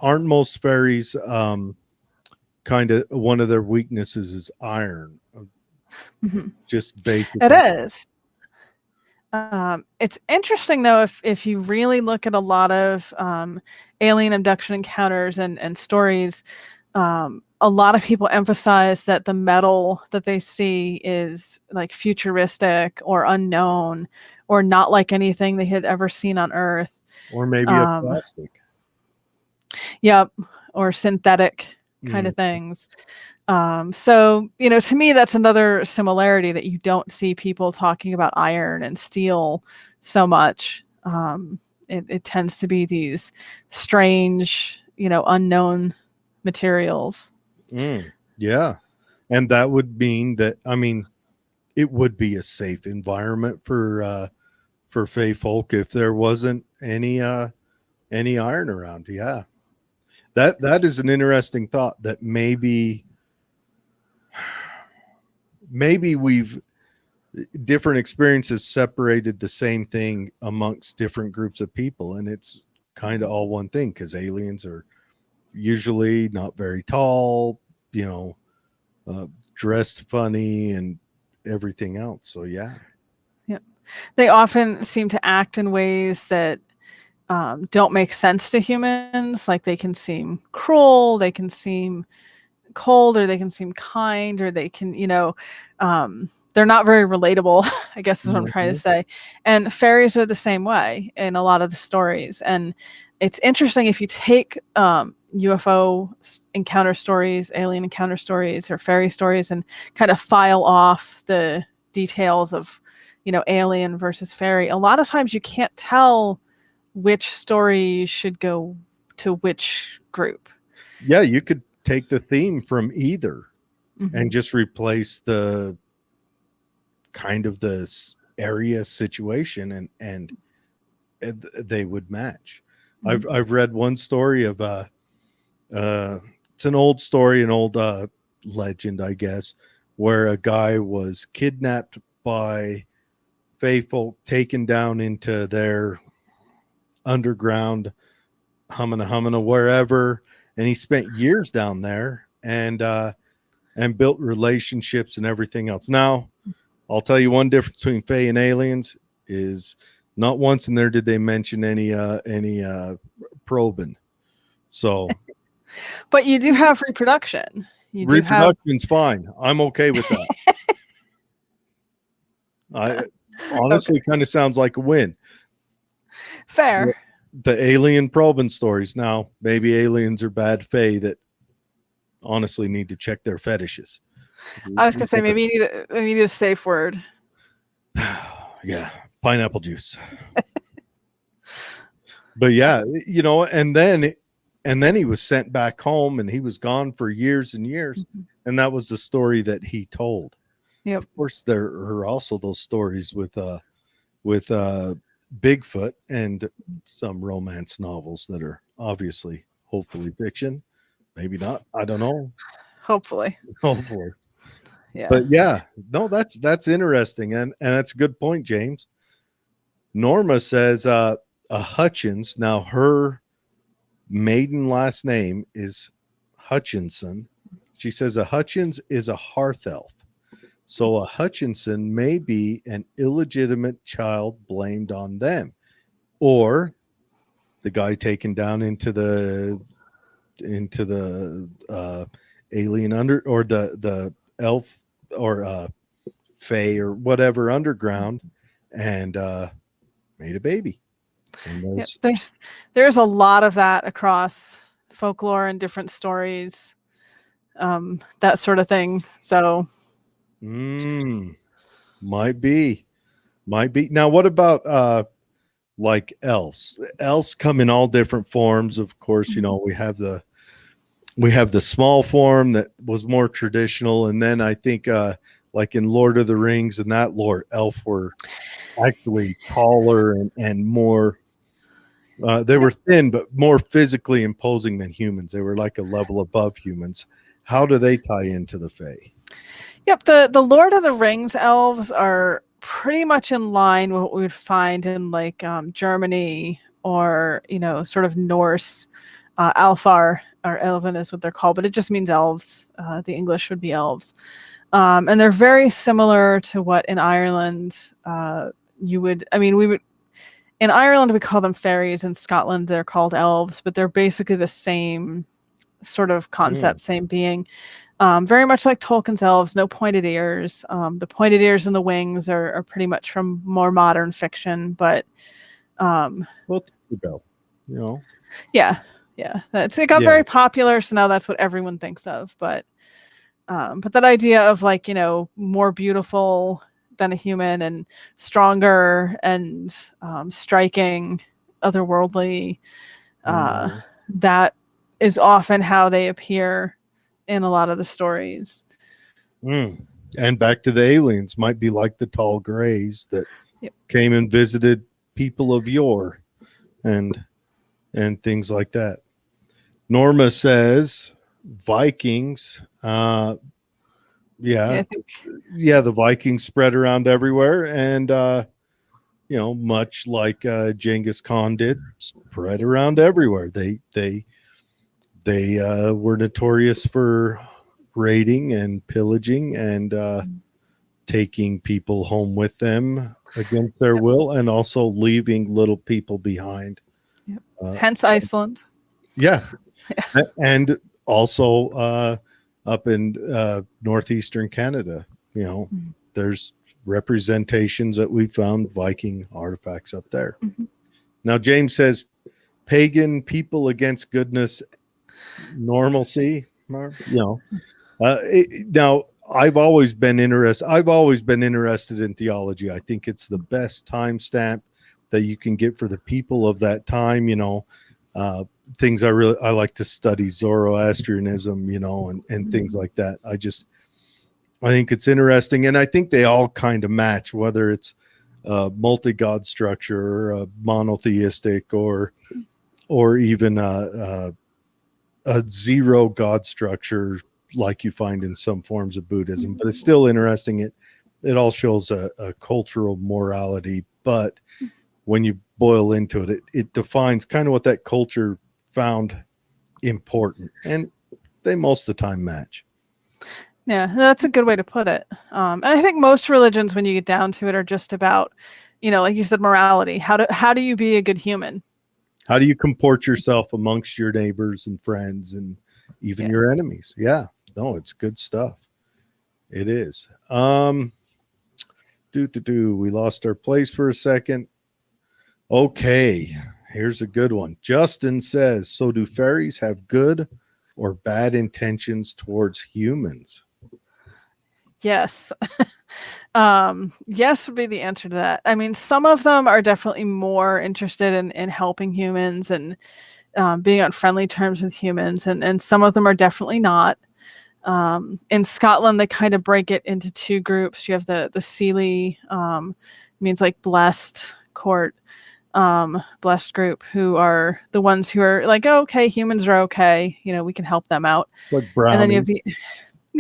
aren't most fairies kind of one of their weaknesses is iron? Just basically, it is. It's interesting though, if you really look at a lot of alien abduction encounters and stories, a lot of people emphasize that the metal that they see is like futuristic or unknown or not like anything they had ever seen on Earth. Or maybe a plastic. Yep, or synthetic kind of things. So, to me, that's another similarity, that you don't see people talking about iron and steel so much. It tends to be these strange, unknown materials. Yeah. And that would mean that, I mean, it would be a safe environment for Fey folk if there wasn't any iron around. Yeah. That is an interesting thought, that maybe we've different experiences separated the same thing amongst different groups of people, and it's kind of all one thing, because aliens are usually not very tall, dressed funny and everything else. So yeah. Yep. They often seem to act in ways that don't make sense to humans. Like, they can seem cruel, they can seem cold, or they can seem kind, or they can, they're not very relatable, I guess is what I'm trying to say. And fairies are the same way in a lot of the stories. And it's interesting, if you take UFO encounter stories, alien encounter stories, or fairy stories, and kind of file off the details of, alien versus fairy, a lot of times you can't tell which story should go to which group. Yeah, you could take the theme from either Mm-hmm. and just replace the kind of the area situation, and they would match. Mm-hmm. I've read one story of it's an old story, an old legend, I guess, where a guy was kidnapped by Fey folk, taken down into their underground humana wherever, and he spent years down there, and built relationships and everything else. Now, I'll tell you one difference between Fey and aliens is not once in there did they mention any probing. So, but you do have reproduction. Reproduction's fine. I'm okay with that. I honestly kind of sounds like a win. Fair. The alien probing stories. Now, maybe aliens are bad Fey that honestly need to check their fetishes. I was gonna say, maybe you need a safe word. Yeah, pineapple juice. But yeah, and then he was sent back home, and he was gone for years and years. Mm-hmm. And that was the story that he told. Yep. Of course, there are also those stories with Bigfoot and some romance novels that are obviously, hopefully, fiction. Maybe not. I don't know. Hopefully. Yeah. But yeah, no, that's interesting, and that's a good point, James. Norma says a Hutchins. Now, her maiden last name is Hutchinson. She says a Hutchins is a hearth elf. So a Hutchinson may be an illegitimate child blamed on them, or the guy taken down into the alien or the elf or Fey or whatever underground, and made a baby. And there's a lot of that across folklore and different stories, that sort of thing. So might be. Now, what about like elves? Elves come in all different forms. Of course, we have the small form that was more traditional, and then I think like in Lord of the Rings and that lore, elf were actually taller and more. They were thin, but more physically imposing than humans. They were like a level above humans. How do they tie into the Fae? Yep, the Lord of the Rings elves are pretty much in line with what we would find in like Germany or sort of Norse. Alfar or Elven is what they're called, but it just means elves. The English would be elves, and they're very similar to what in Ireland we would. In Ireland we call them fairies. In Scotland they're called elves, but they're basically the same sort of concept, same being. Very much like Tolkien's elves, no pointed ears. The pointed ears and the wings are pretty much from more modern fiction, but well, yeah, it got very popular, so now that's what everyone thinks of. But But that idea of like, more beautiful than a human and stronger and striking, otherworldly, Mhm. that is often how they appear in a lot of the stories. Mm. And back to the aliens, might be like the tall grays that Yep. came and visited people of yore and things like that. Norma says Vikings. Yeah, Yeah, I think the Vikings spread around everywhere, and much like Genghis Khan did, spread around everywhere. They were notorious for raiding and pillaging and taking people home with them against their will, and also leaving little people behind. Yep. Uh, Hence Iceland. yeah, and also up in northeastern Canada, Mhm. there's representations that we found Viking artifacts up there. Mhm. Now, James says pagan people against goodness, normalcy. Now I've always been interested in theology. I think it's the best timestamp that you can get for the people of that time. Things I like to study Zoroastrianism, and things like that. I think it's interesting, and I think they all kind of match, whether it's multi-god structure or monotheistic or even a zero god structure like you find in some forms of Buddhism. But it's still interesting. It all shows a cultural morality, but when you boil into it, it defines kind of what that culture found important, and they most of the time match. Yeah, that's a good way to put it. And I think most religions, when you get down to it, are just about, like you said, morality. How do you be a good human? How do you comport yourself amongst your neighbors and friends and even Yeah. your enemies? Yeah, no, it's good stuff. It is. We lost our place for a second. Okay, here's a good one. Justin says, so do fairies have good or bad intentions towards humans? Yes. Yes would be the answer to that. I mean, some of them are definitely more interested in helping humans and being on friendly terms with humans, and some of them are definitely not. In Scotland, they kind of break it into two groups. You have the Seelie, means like blessed court, blessed group, who are the ones who are like, oh, okay, humans are okay, we can help them out. Like And then you brownies.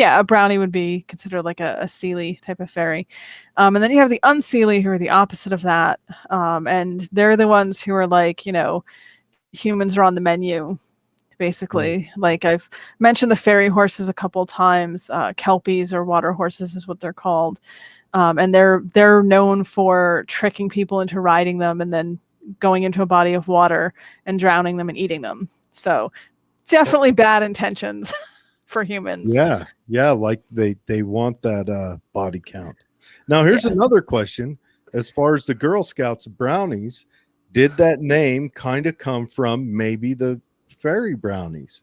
have a brownie would be considered like a Seelie type of fairy. And then you have the unseelie, who are the opposite of that. And they're the ones who are like, humans are on the menu, basically. Like I've mentioned the fairy horses a couple times. Kelpies, or water horses, is what they're called. And they're known for tricking people into riding them and then going into a body of water and drowning them and eating them. So definitely bad intentions for humans. Yeah, like they want that body count. Now here's another question. As far as the Girl Scouts brownies, did that name kind of come from maybe the fairy brownies,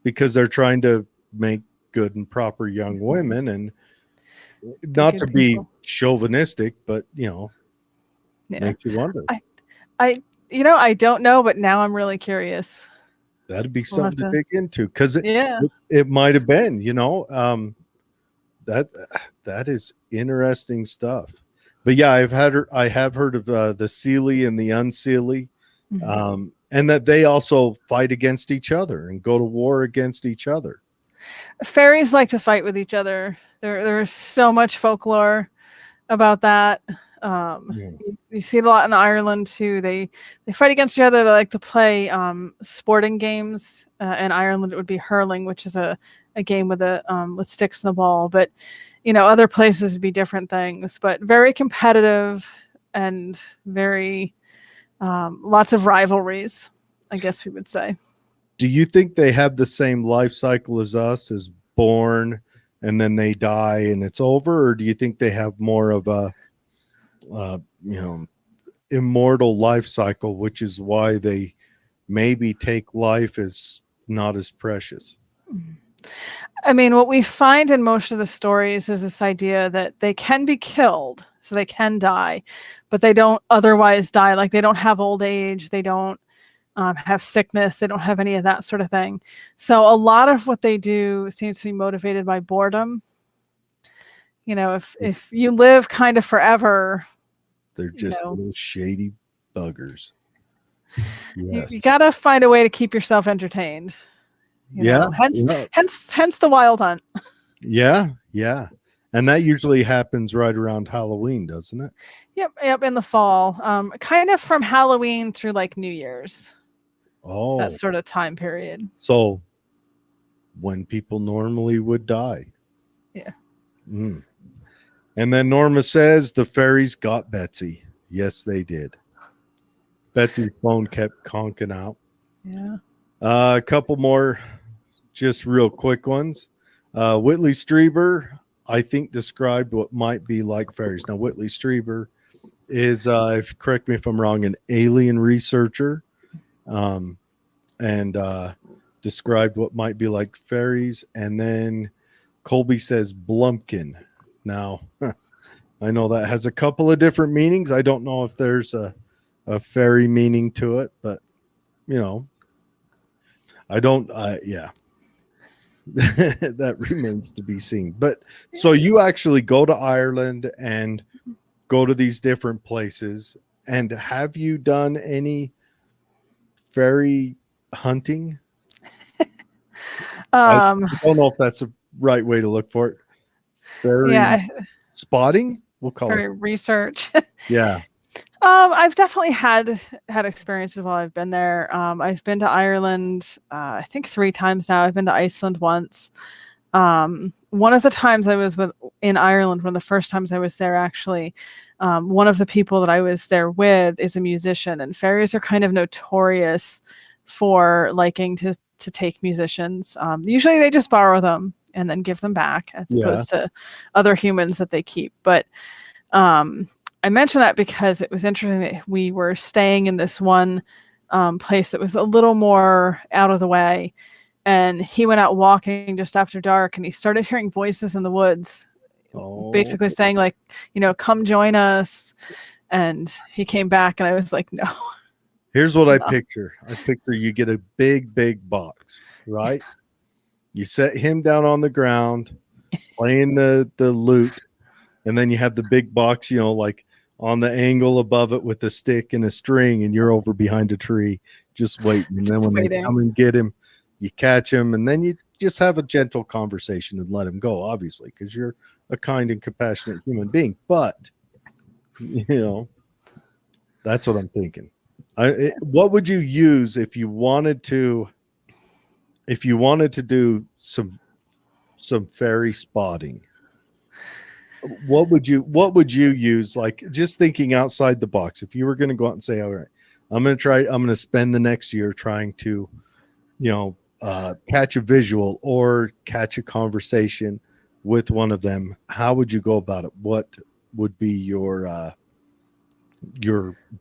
because they're trying to make good and proper young women, and The not good to be people. chauvinistic, but Yeah. makes you wonder. I don't know, but now I'm really curious. That'd be We'll have something to to. dig into, because Yeah. it might have been, that that is interesting stuff. But yeah, I have heard of the Seelie and the Unseelie, Mhm. and that they also fight against each other and go to war against each other. Fairies like to fight with each other. There's so much folklore about that. Yeah. You see it a lot in Ireland too. They fight against each other. They like to play sporting games. In Ireland, it would be hurling, which is a game with sticks and a ball. But other places would be different things. But very competitive and very lots of rivalries, I guess we would say. Do you think they have the same life cycle as us, as born and then they die and it's over, or do you think they have more of a uh, you know immortal life cycle, which is why they maybe take life as not as precious? I mean, what we find in most of the stories is this idea that they can be killed, so they can die, but they don't otherwise die. Like they don't have old age, they don't have sickness, they don't have any of that sort of thing. So a lot of what they do seems to be motivated by boredom. You know, if you live kind of forever, They're just little shady buggers. you Yes. got to find a way to keep yourself entertained. You know? Hence the wild hunt. Yeah. And that usually happens right around Halloween, doesn't it? Yep, in the fall. Kind of from Halloween through like New Year's. Oh. That sort of time period. So when people normally would die. Yeah. Mm. And then Norma says the fairies got Betsy. Yes, they did. Betsy's phone kept conking out. Yeah. A couple more just real quick ones. Whitley Strieber, I think, described what might be like fairies. Now, Whitley Strieber is, correct me if I'm wrong, an alien researcher, and described what might be like fairies. And then Colby says Blumpkin. Now, I know that has a couple of different meanings. I don't know if there's a fairy meaning to it, but I don't. Yeah. That remains to be seen. But so you actually go to Ireland and go to these different places. And have you done any fairy hunting? I don't know if that's the right way to look for it. Fairy spotting, we'll call it. Research. Yeah. I've definitely had experiences while I've been there. I've been to Ireland, I think 3 times now. I've been to Iceland once. One of the times I was in Ireland, one of the first times I was there, actually, one of the people that I was there with is a musician, and fairies are kind of notorious for liking to take musicians. Usually they just borrow them and then give them back, as opposed to other humans that they keep. But I mentioned that because it was interesting that we were staying in this one place that was a little more out of the way. And he went out walking just after dark, and he started hearing voices in the woods, basically saying, like, come join us. And he came back, and I was like, no. Here's what I picture. I picture you get a big, big box, right? You set him down on the ground, playing the lute, and then you have the big box, like on the angle above it with a stick and a string, and you're over behind a tree just waiting. And then when they come and get him, you catch him, and then you just have a gentle conversation and let him go, obviously, because you're a kind and compassionate human being. But, that's what I'm thinking. What would you use if you wanted to do some fairy spotting? What would you use? Like, just thinking outside the box. If you were going to go out and say, all right, I'm going to spend the next year trying to, catch a visual or catch a conversation with one of them, how would you go about it? What would be your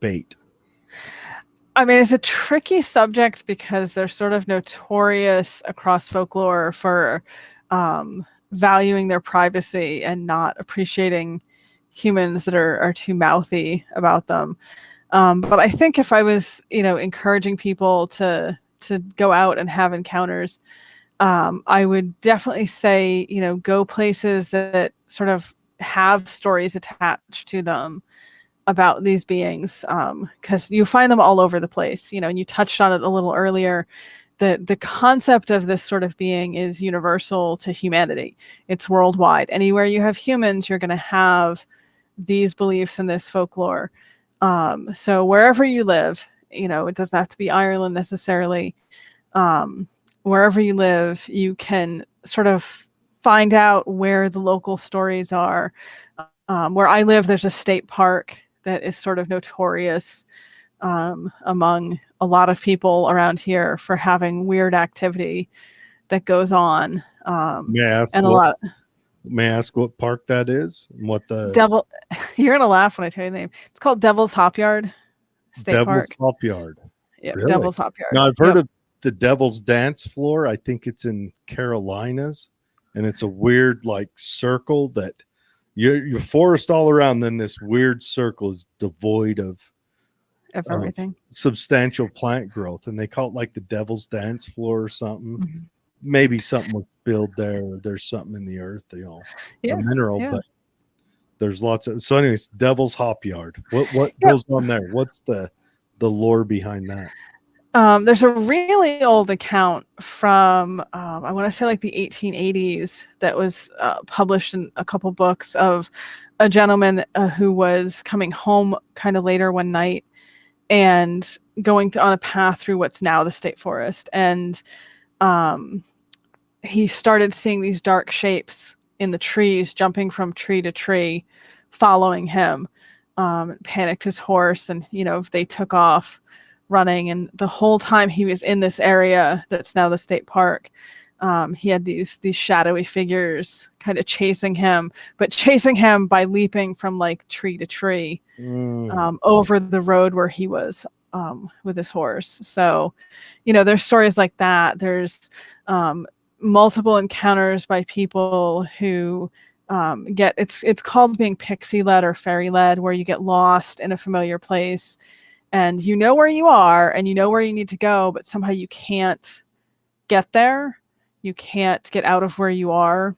bait? I mean, it's a tricky subject because they're sort of notorious across folklore for valuing their privacy and not appreciating humans that are too mouthy about them. But I think if I was, encouraging people to go out and have encounters, I would definitely say, go places that sort of have stories attached to them about these beings, because you find them all over the place, and you touched on it a little earlier. The concept of this sort of being is universal to humanity. It's worldwide. Anywhere you have humans, you're going to have these beliefs in this folklore. So wherever you live, it doesn't have to be Ireland necessarily. Wherever you live, you can sort of find out where the local stories are. Where I live, there's a state park that is sort of notorious among a lot of people around here for having weird activity that goes on. May I ask what park that is? What the Devil? You're gonna laugh when I tell you the name. It's called Devil's Hop Yard State Park. Hop Yard. Yeah, Really? Devil's Hop Yard. Now I've heard of the Devil's Dance Floor. I think it's in Carolinas, and it's a weird like circle that you're forest all around. Then this weird circle is devoid of everything. substantial plant growth, and they call it like the Devil's Dance Floor or something. Mhm. Maybe something was built there, or there's something in the earth, a Yeah, mineral, yeah. but there's lots of. So, anyways, Devil's Hop Yard. What Yep. goes on there? What's the lore behind that? There's a really old account from I want to say like the 1880s that was published in a couple books of a gentleman who was coming home kind of later one night and going on a path through what's now the state forest, and he started seeing these dark shapes in the trees, jumping from tree to tree, following him. Panicked his horse, and they took off running. And the whole time he was in this area that's now the state park, he had these shadowy figures kind of chasing him, but chasing him by leaping from like tree to tree over the road where he was with his horse. So, there's stories like that. There's multiple encounters by people who get it's called being pixie led or fairy led, where you get lost in a familiar place and where you are and where you need to go, but somehow you can't get there. You can't get out of where you are.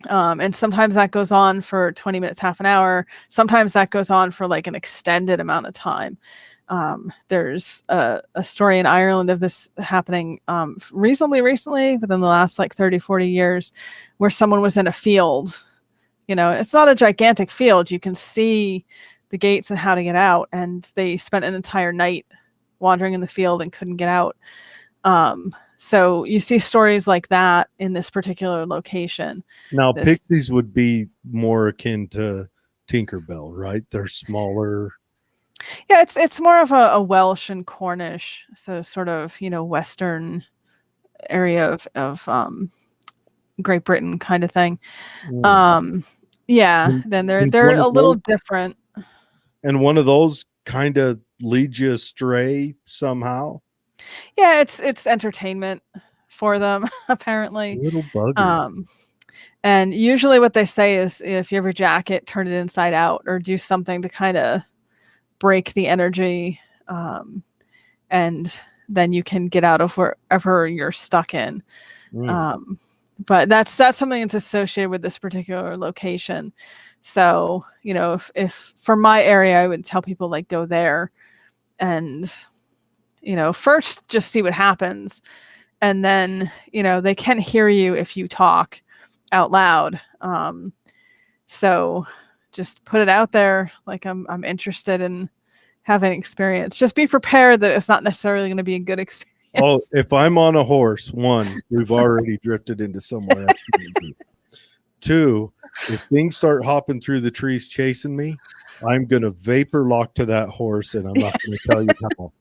And sometimes that goes on for 20 minutes, half an hour. Sometimes that goes on for like an extended amount of time. There's a story in Ireland of this happening recently, within the last like 30, 40 years, where someone was in a field. It's not a gigantic field. You can see the gates and how to get out. And they spent an entire night wandering in the field and couldn't get out. So you see stories like that in this particular location. Now, pixies would be more akin to Tinkerbell, right? They're smaller. Yeah, it's more of a Welsh and Cornish, so sort of western area of Great Britain kind of thing. Yeah, then they're a little different. And one of those kind of leads you astray somehow. Yeah, it's entertainment for them apparently. Little bugger. And usually what they say is, if you have your jacket, turn it inside out or do something to kind of break the energy, and then you can get out of wherever you're stuck in. But that's something that's associated with this particular location. So if for my area, I would tell people like go there and first just see what happens, and then they can hear you if you talk out loud. So just put it out there, like I'm interested in having experience. Just be prepared that it's not necessarily going to be a good experience. Oh, if I'm on a horse, one, we've already drifted into somewhere else. Two, if things start hopping through the trees chasing me, I'm going to vapor lock to that horse, and I'm not going to tell you how.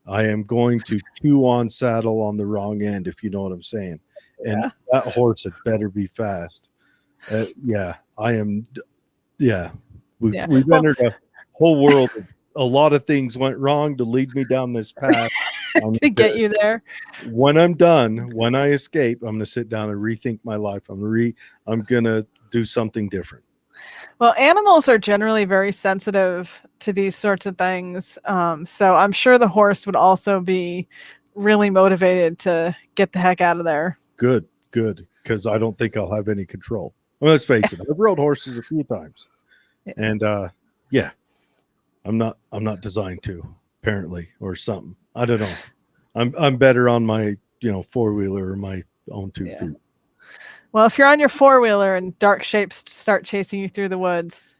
I am going to chew on saddle on the wrong end, if you know what I'm saying. And that horse had better be fast. I am. Yeah, we've entered a whole world. A lot of things went wrong to lead me down this path. To get you there. When I'm done, when I escape, I'm going to sit down and rethink my life. I'm going to do something different. Well, animals are generally very sensitive to these sorts of things. So I'm sure the horse would also be really motivated to get the heck out of there. Good. Because I don't think I'll have any control. Well, let's face it. I've rode horses a few times, and I'm not designed to, apparently, or something. I don't know. I'm better on my 4-wheeler or my own 2 feet. Well, if you're on your 4-wheeler and dark shapes start chasing you through the woods,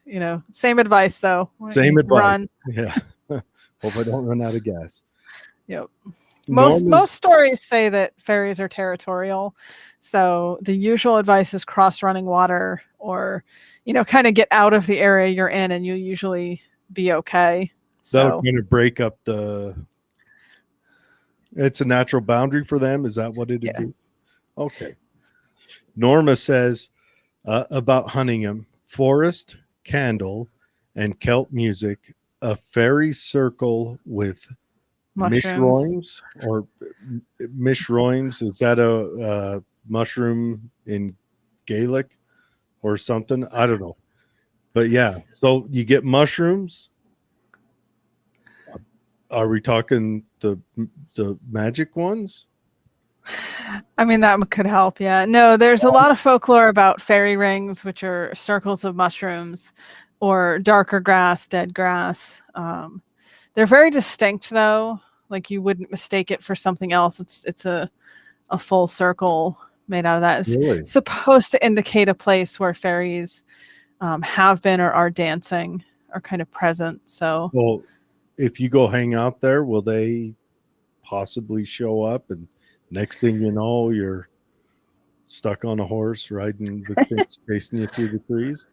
same advice though. Same advice. Run. Yeah. Hope I don't run out of gas. Yep. Most stories say that fairies are territorial. So the usual advice is cross running water, or, kind of get out of the area you're in, and you'll usually be okay. That'll kind of break up it's a natural boundary for them. Is that what it'd be? Okay. Norma says about Hunningham: forest, candle, and Celt music, a fairy circle with mushrooms. Mishroims or mishroims. Is that a mushroom in Gaelic or something? I don't know. But yeah, so you get mushrooms. Are we talking the magic ones? I mean, that could help. Yeah. No, there's a lot of folklore about fairy rings, which are circles of mushrooms, or darker grass, dead grass. They're very distinct, though. Like you wouldn't mistake it for something else. It's a full circle made out of that. It's Really? supposed to indicate a place where fairies have been or are dancing or kind of present. So, Well, if you go hang out there, will they possibly show up? And next thing you know, you're stuck on a horse riding the things chasing you through the trees.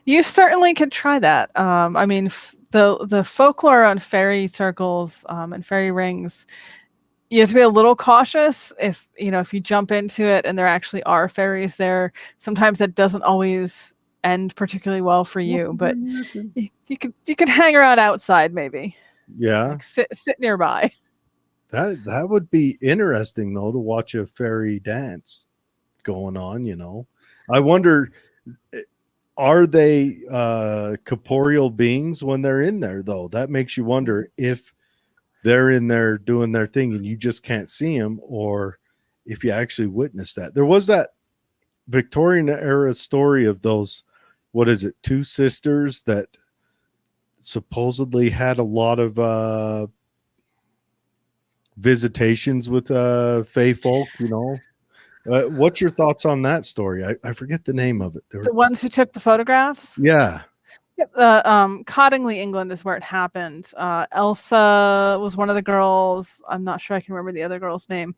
you certainly could try that. I mean, the folklore on fairy circles and fairy rings, you have to be a little cautious if you jump into it and there actually are fairies there. Sometimes that doesn't always end particularly well for you, but you could hang around outside maybe. Yeah, Like sit nearby. that would be interesting though to watch a fairy dance going on. I wonder, are they corporeal beings when they're in there though? That makes you wonder if they're in there doing their thing and you just can't see them, or if you actually witness that. There was that Victorian era story of those, what is it, two sisters that supposedly had a lot of visitations with fae folk. What's your thoughts on that story? I forget the name of it. The ones who took the photographs. Yeah. Cottingley, England is where it happened. Elsa was one of the girls. I'm not sure I can remember the other girl's name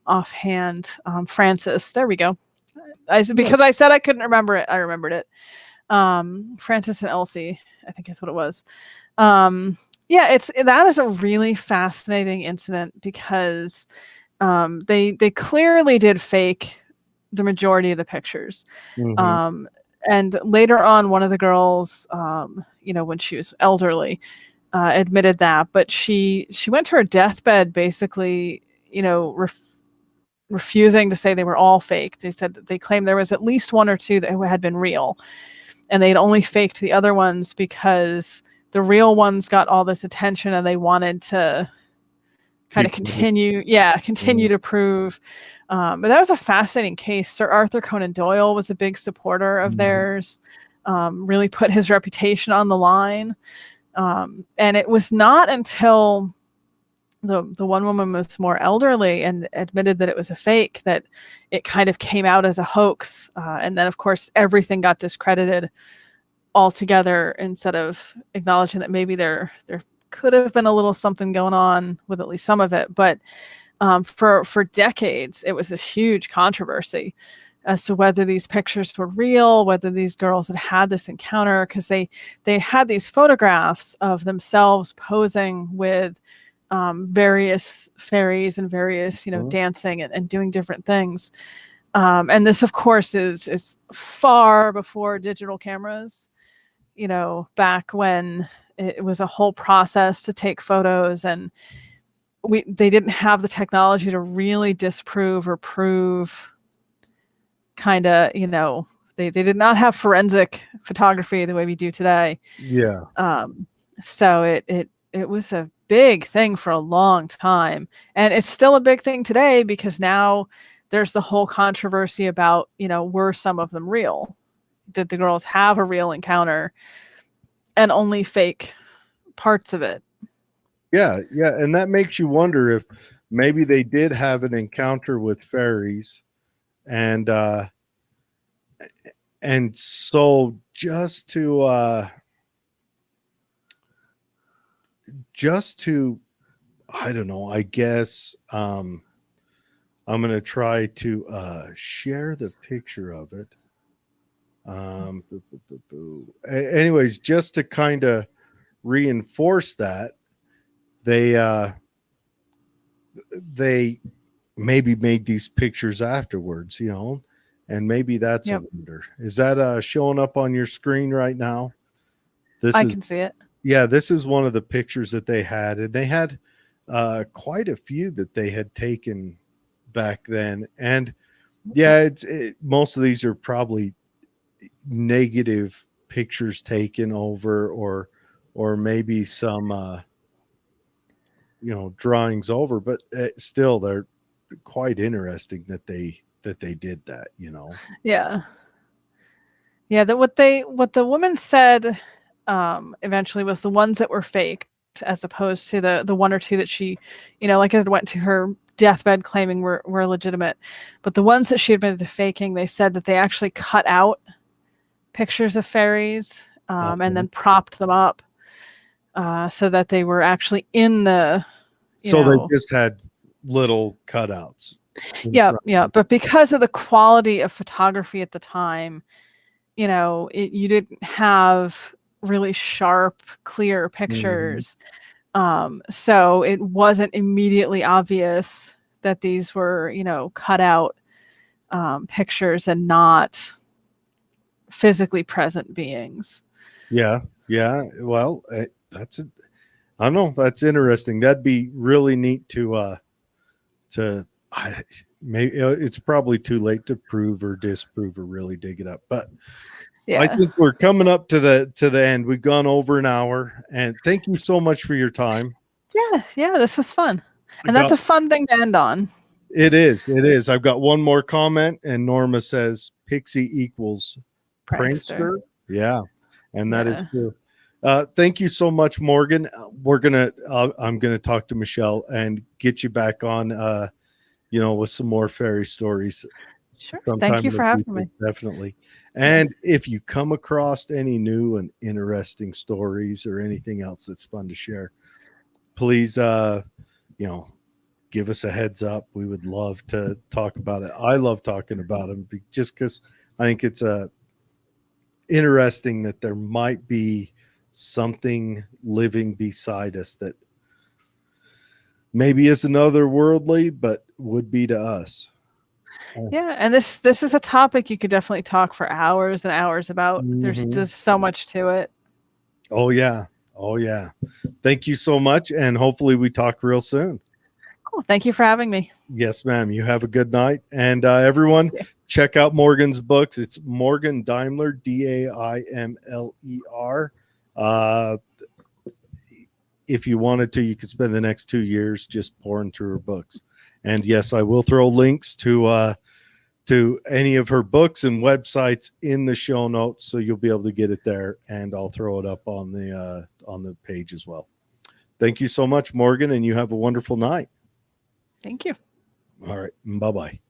offhand. Frances. There we go. Because I said I couldn't remember it, I remembered it. Frances and Elsie, I think is what it was. Yeah, that is a really fascinating incident because they clearly did fake the majority of the pictures. Mm-hmm. And later on, one of the girls, when she was elderly, admitted that, but she went to her deathbed basically, refusing to say they were all fake. They said that they claimed there was at least one or two that had been real, and they'd only faked the other ones because the real ones got all this attention and they wanted to kind of continue to prove. But that was a fascinating case. Sir Arthur Conan Doyle was a big supporter of theirs, really put his reputation on the line. And it was not until the one woman was more elderly and admitted that it was a fake that it kind of came out as a hoax. And then, of course, everything got discredited altogether instead of acknowledging that maybe there could have been a little something going on with at least some of it. But for decades, it was this huge controversy as to whether these pictures were real, whether these girls had this encounter, because they had these photographs of themselves posing with various fairies and various, dancing and doing different things. And this, of course, is far before digital cameras, back when it was a whole process to take photos, and they didn't have the technology to really disprove or prove kind of, they did not have forensic photography the way we do today. Yeah. So it was a big thing for a long time, and it's still a big thing today because now there's the whole controversy about, were some of them real? Did the girls have a real encounter and only fake parts of it? Yeah. And that makes you wonder if maybe they did have an encounter with fairies, and so just to I don't know, I guess I'm going to try to share the picture of it. Anyways, just to kind of reinforce that, they maybe made these pictures afterwards, and maybe that's a wonder. Is that showing up on your screen right now? I can see it. Yeah, this is one of the pictures that they had, and they had quite a few that they had taken back then. And yeah, most of these are probably negative pictures taken over, or maybe some drawings over, but still they're quite interesting that they did that. Yeah. Yeah, that what the woman said eventually was the ones that were faked, as opposed to the one or two that she, like I went to her deathbed claiming were legitimate. But the ones that she admitted to faking, they said that they actually cut out pictures of fairies and then propped them up so that they were actually in the they just had little cutouts. Yeah. But because of the quality of photography at the time, you didn't have really sharp, clear pictures. So it wasn't immediately obvious that these were, cut out pictures and not physically present beings. Yeah. Well, I don't know. That's interesting. That'd be really neat to maybe it's probably too late to prove or disprove or really dig it up, but Yeah. I think we're coming up to the end. We've gone over an hour, and thank you so much for your time. Yeah, this was fun. And that's a fun thing to end on. It is. I've got one more comment, and Norma says Pixie equals prankster. Yeah, and that is true. Thank you so much, Morgan. I'm gonna talk to Michelle and get you back on with some more fairy stories. Sure. Thank you for having me. Definitely. And if you come across any new and interesting stories or anything else that's fun to share, please give us a heads up. We would love to talk about it. I love talking about them just because I think it's interesting that there might be something living beside us that maybe isn't otherworldly, but would be to us. Yeah, and this is a topic you could definitely talk for hours and hours about. There's just so much to it. Oh yeah. Thank you so much, and hopefully we talk real soon. Cool. Thank you for having me. Yes, ma'am. You have a good night, and everyone check out Morgan's books. It's Morgan Daimler, Daimler. If you wanted to, you could spend the next 2 years just pouring through her books. And yes, I will throw links to any of her books and websites in the show notes, so you'll be able to get it there, and I'll throw it up on the page as well. Thank you so much, Morgan, and you have a wonderful night. Thank you. All right. Bye-bye.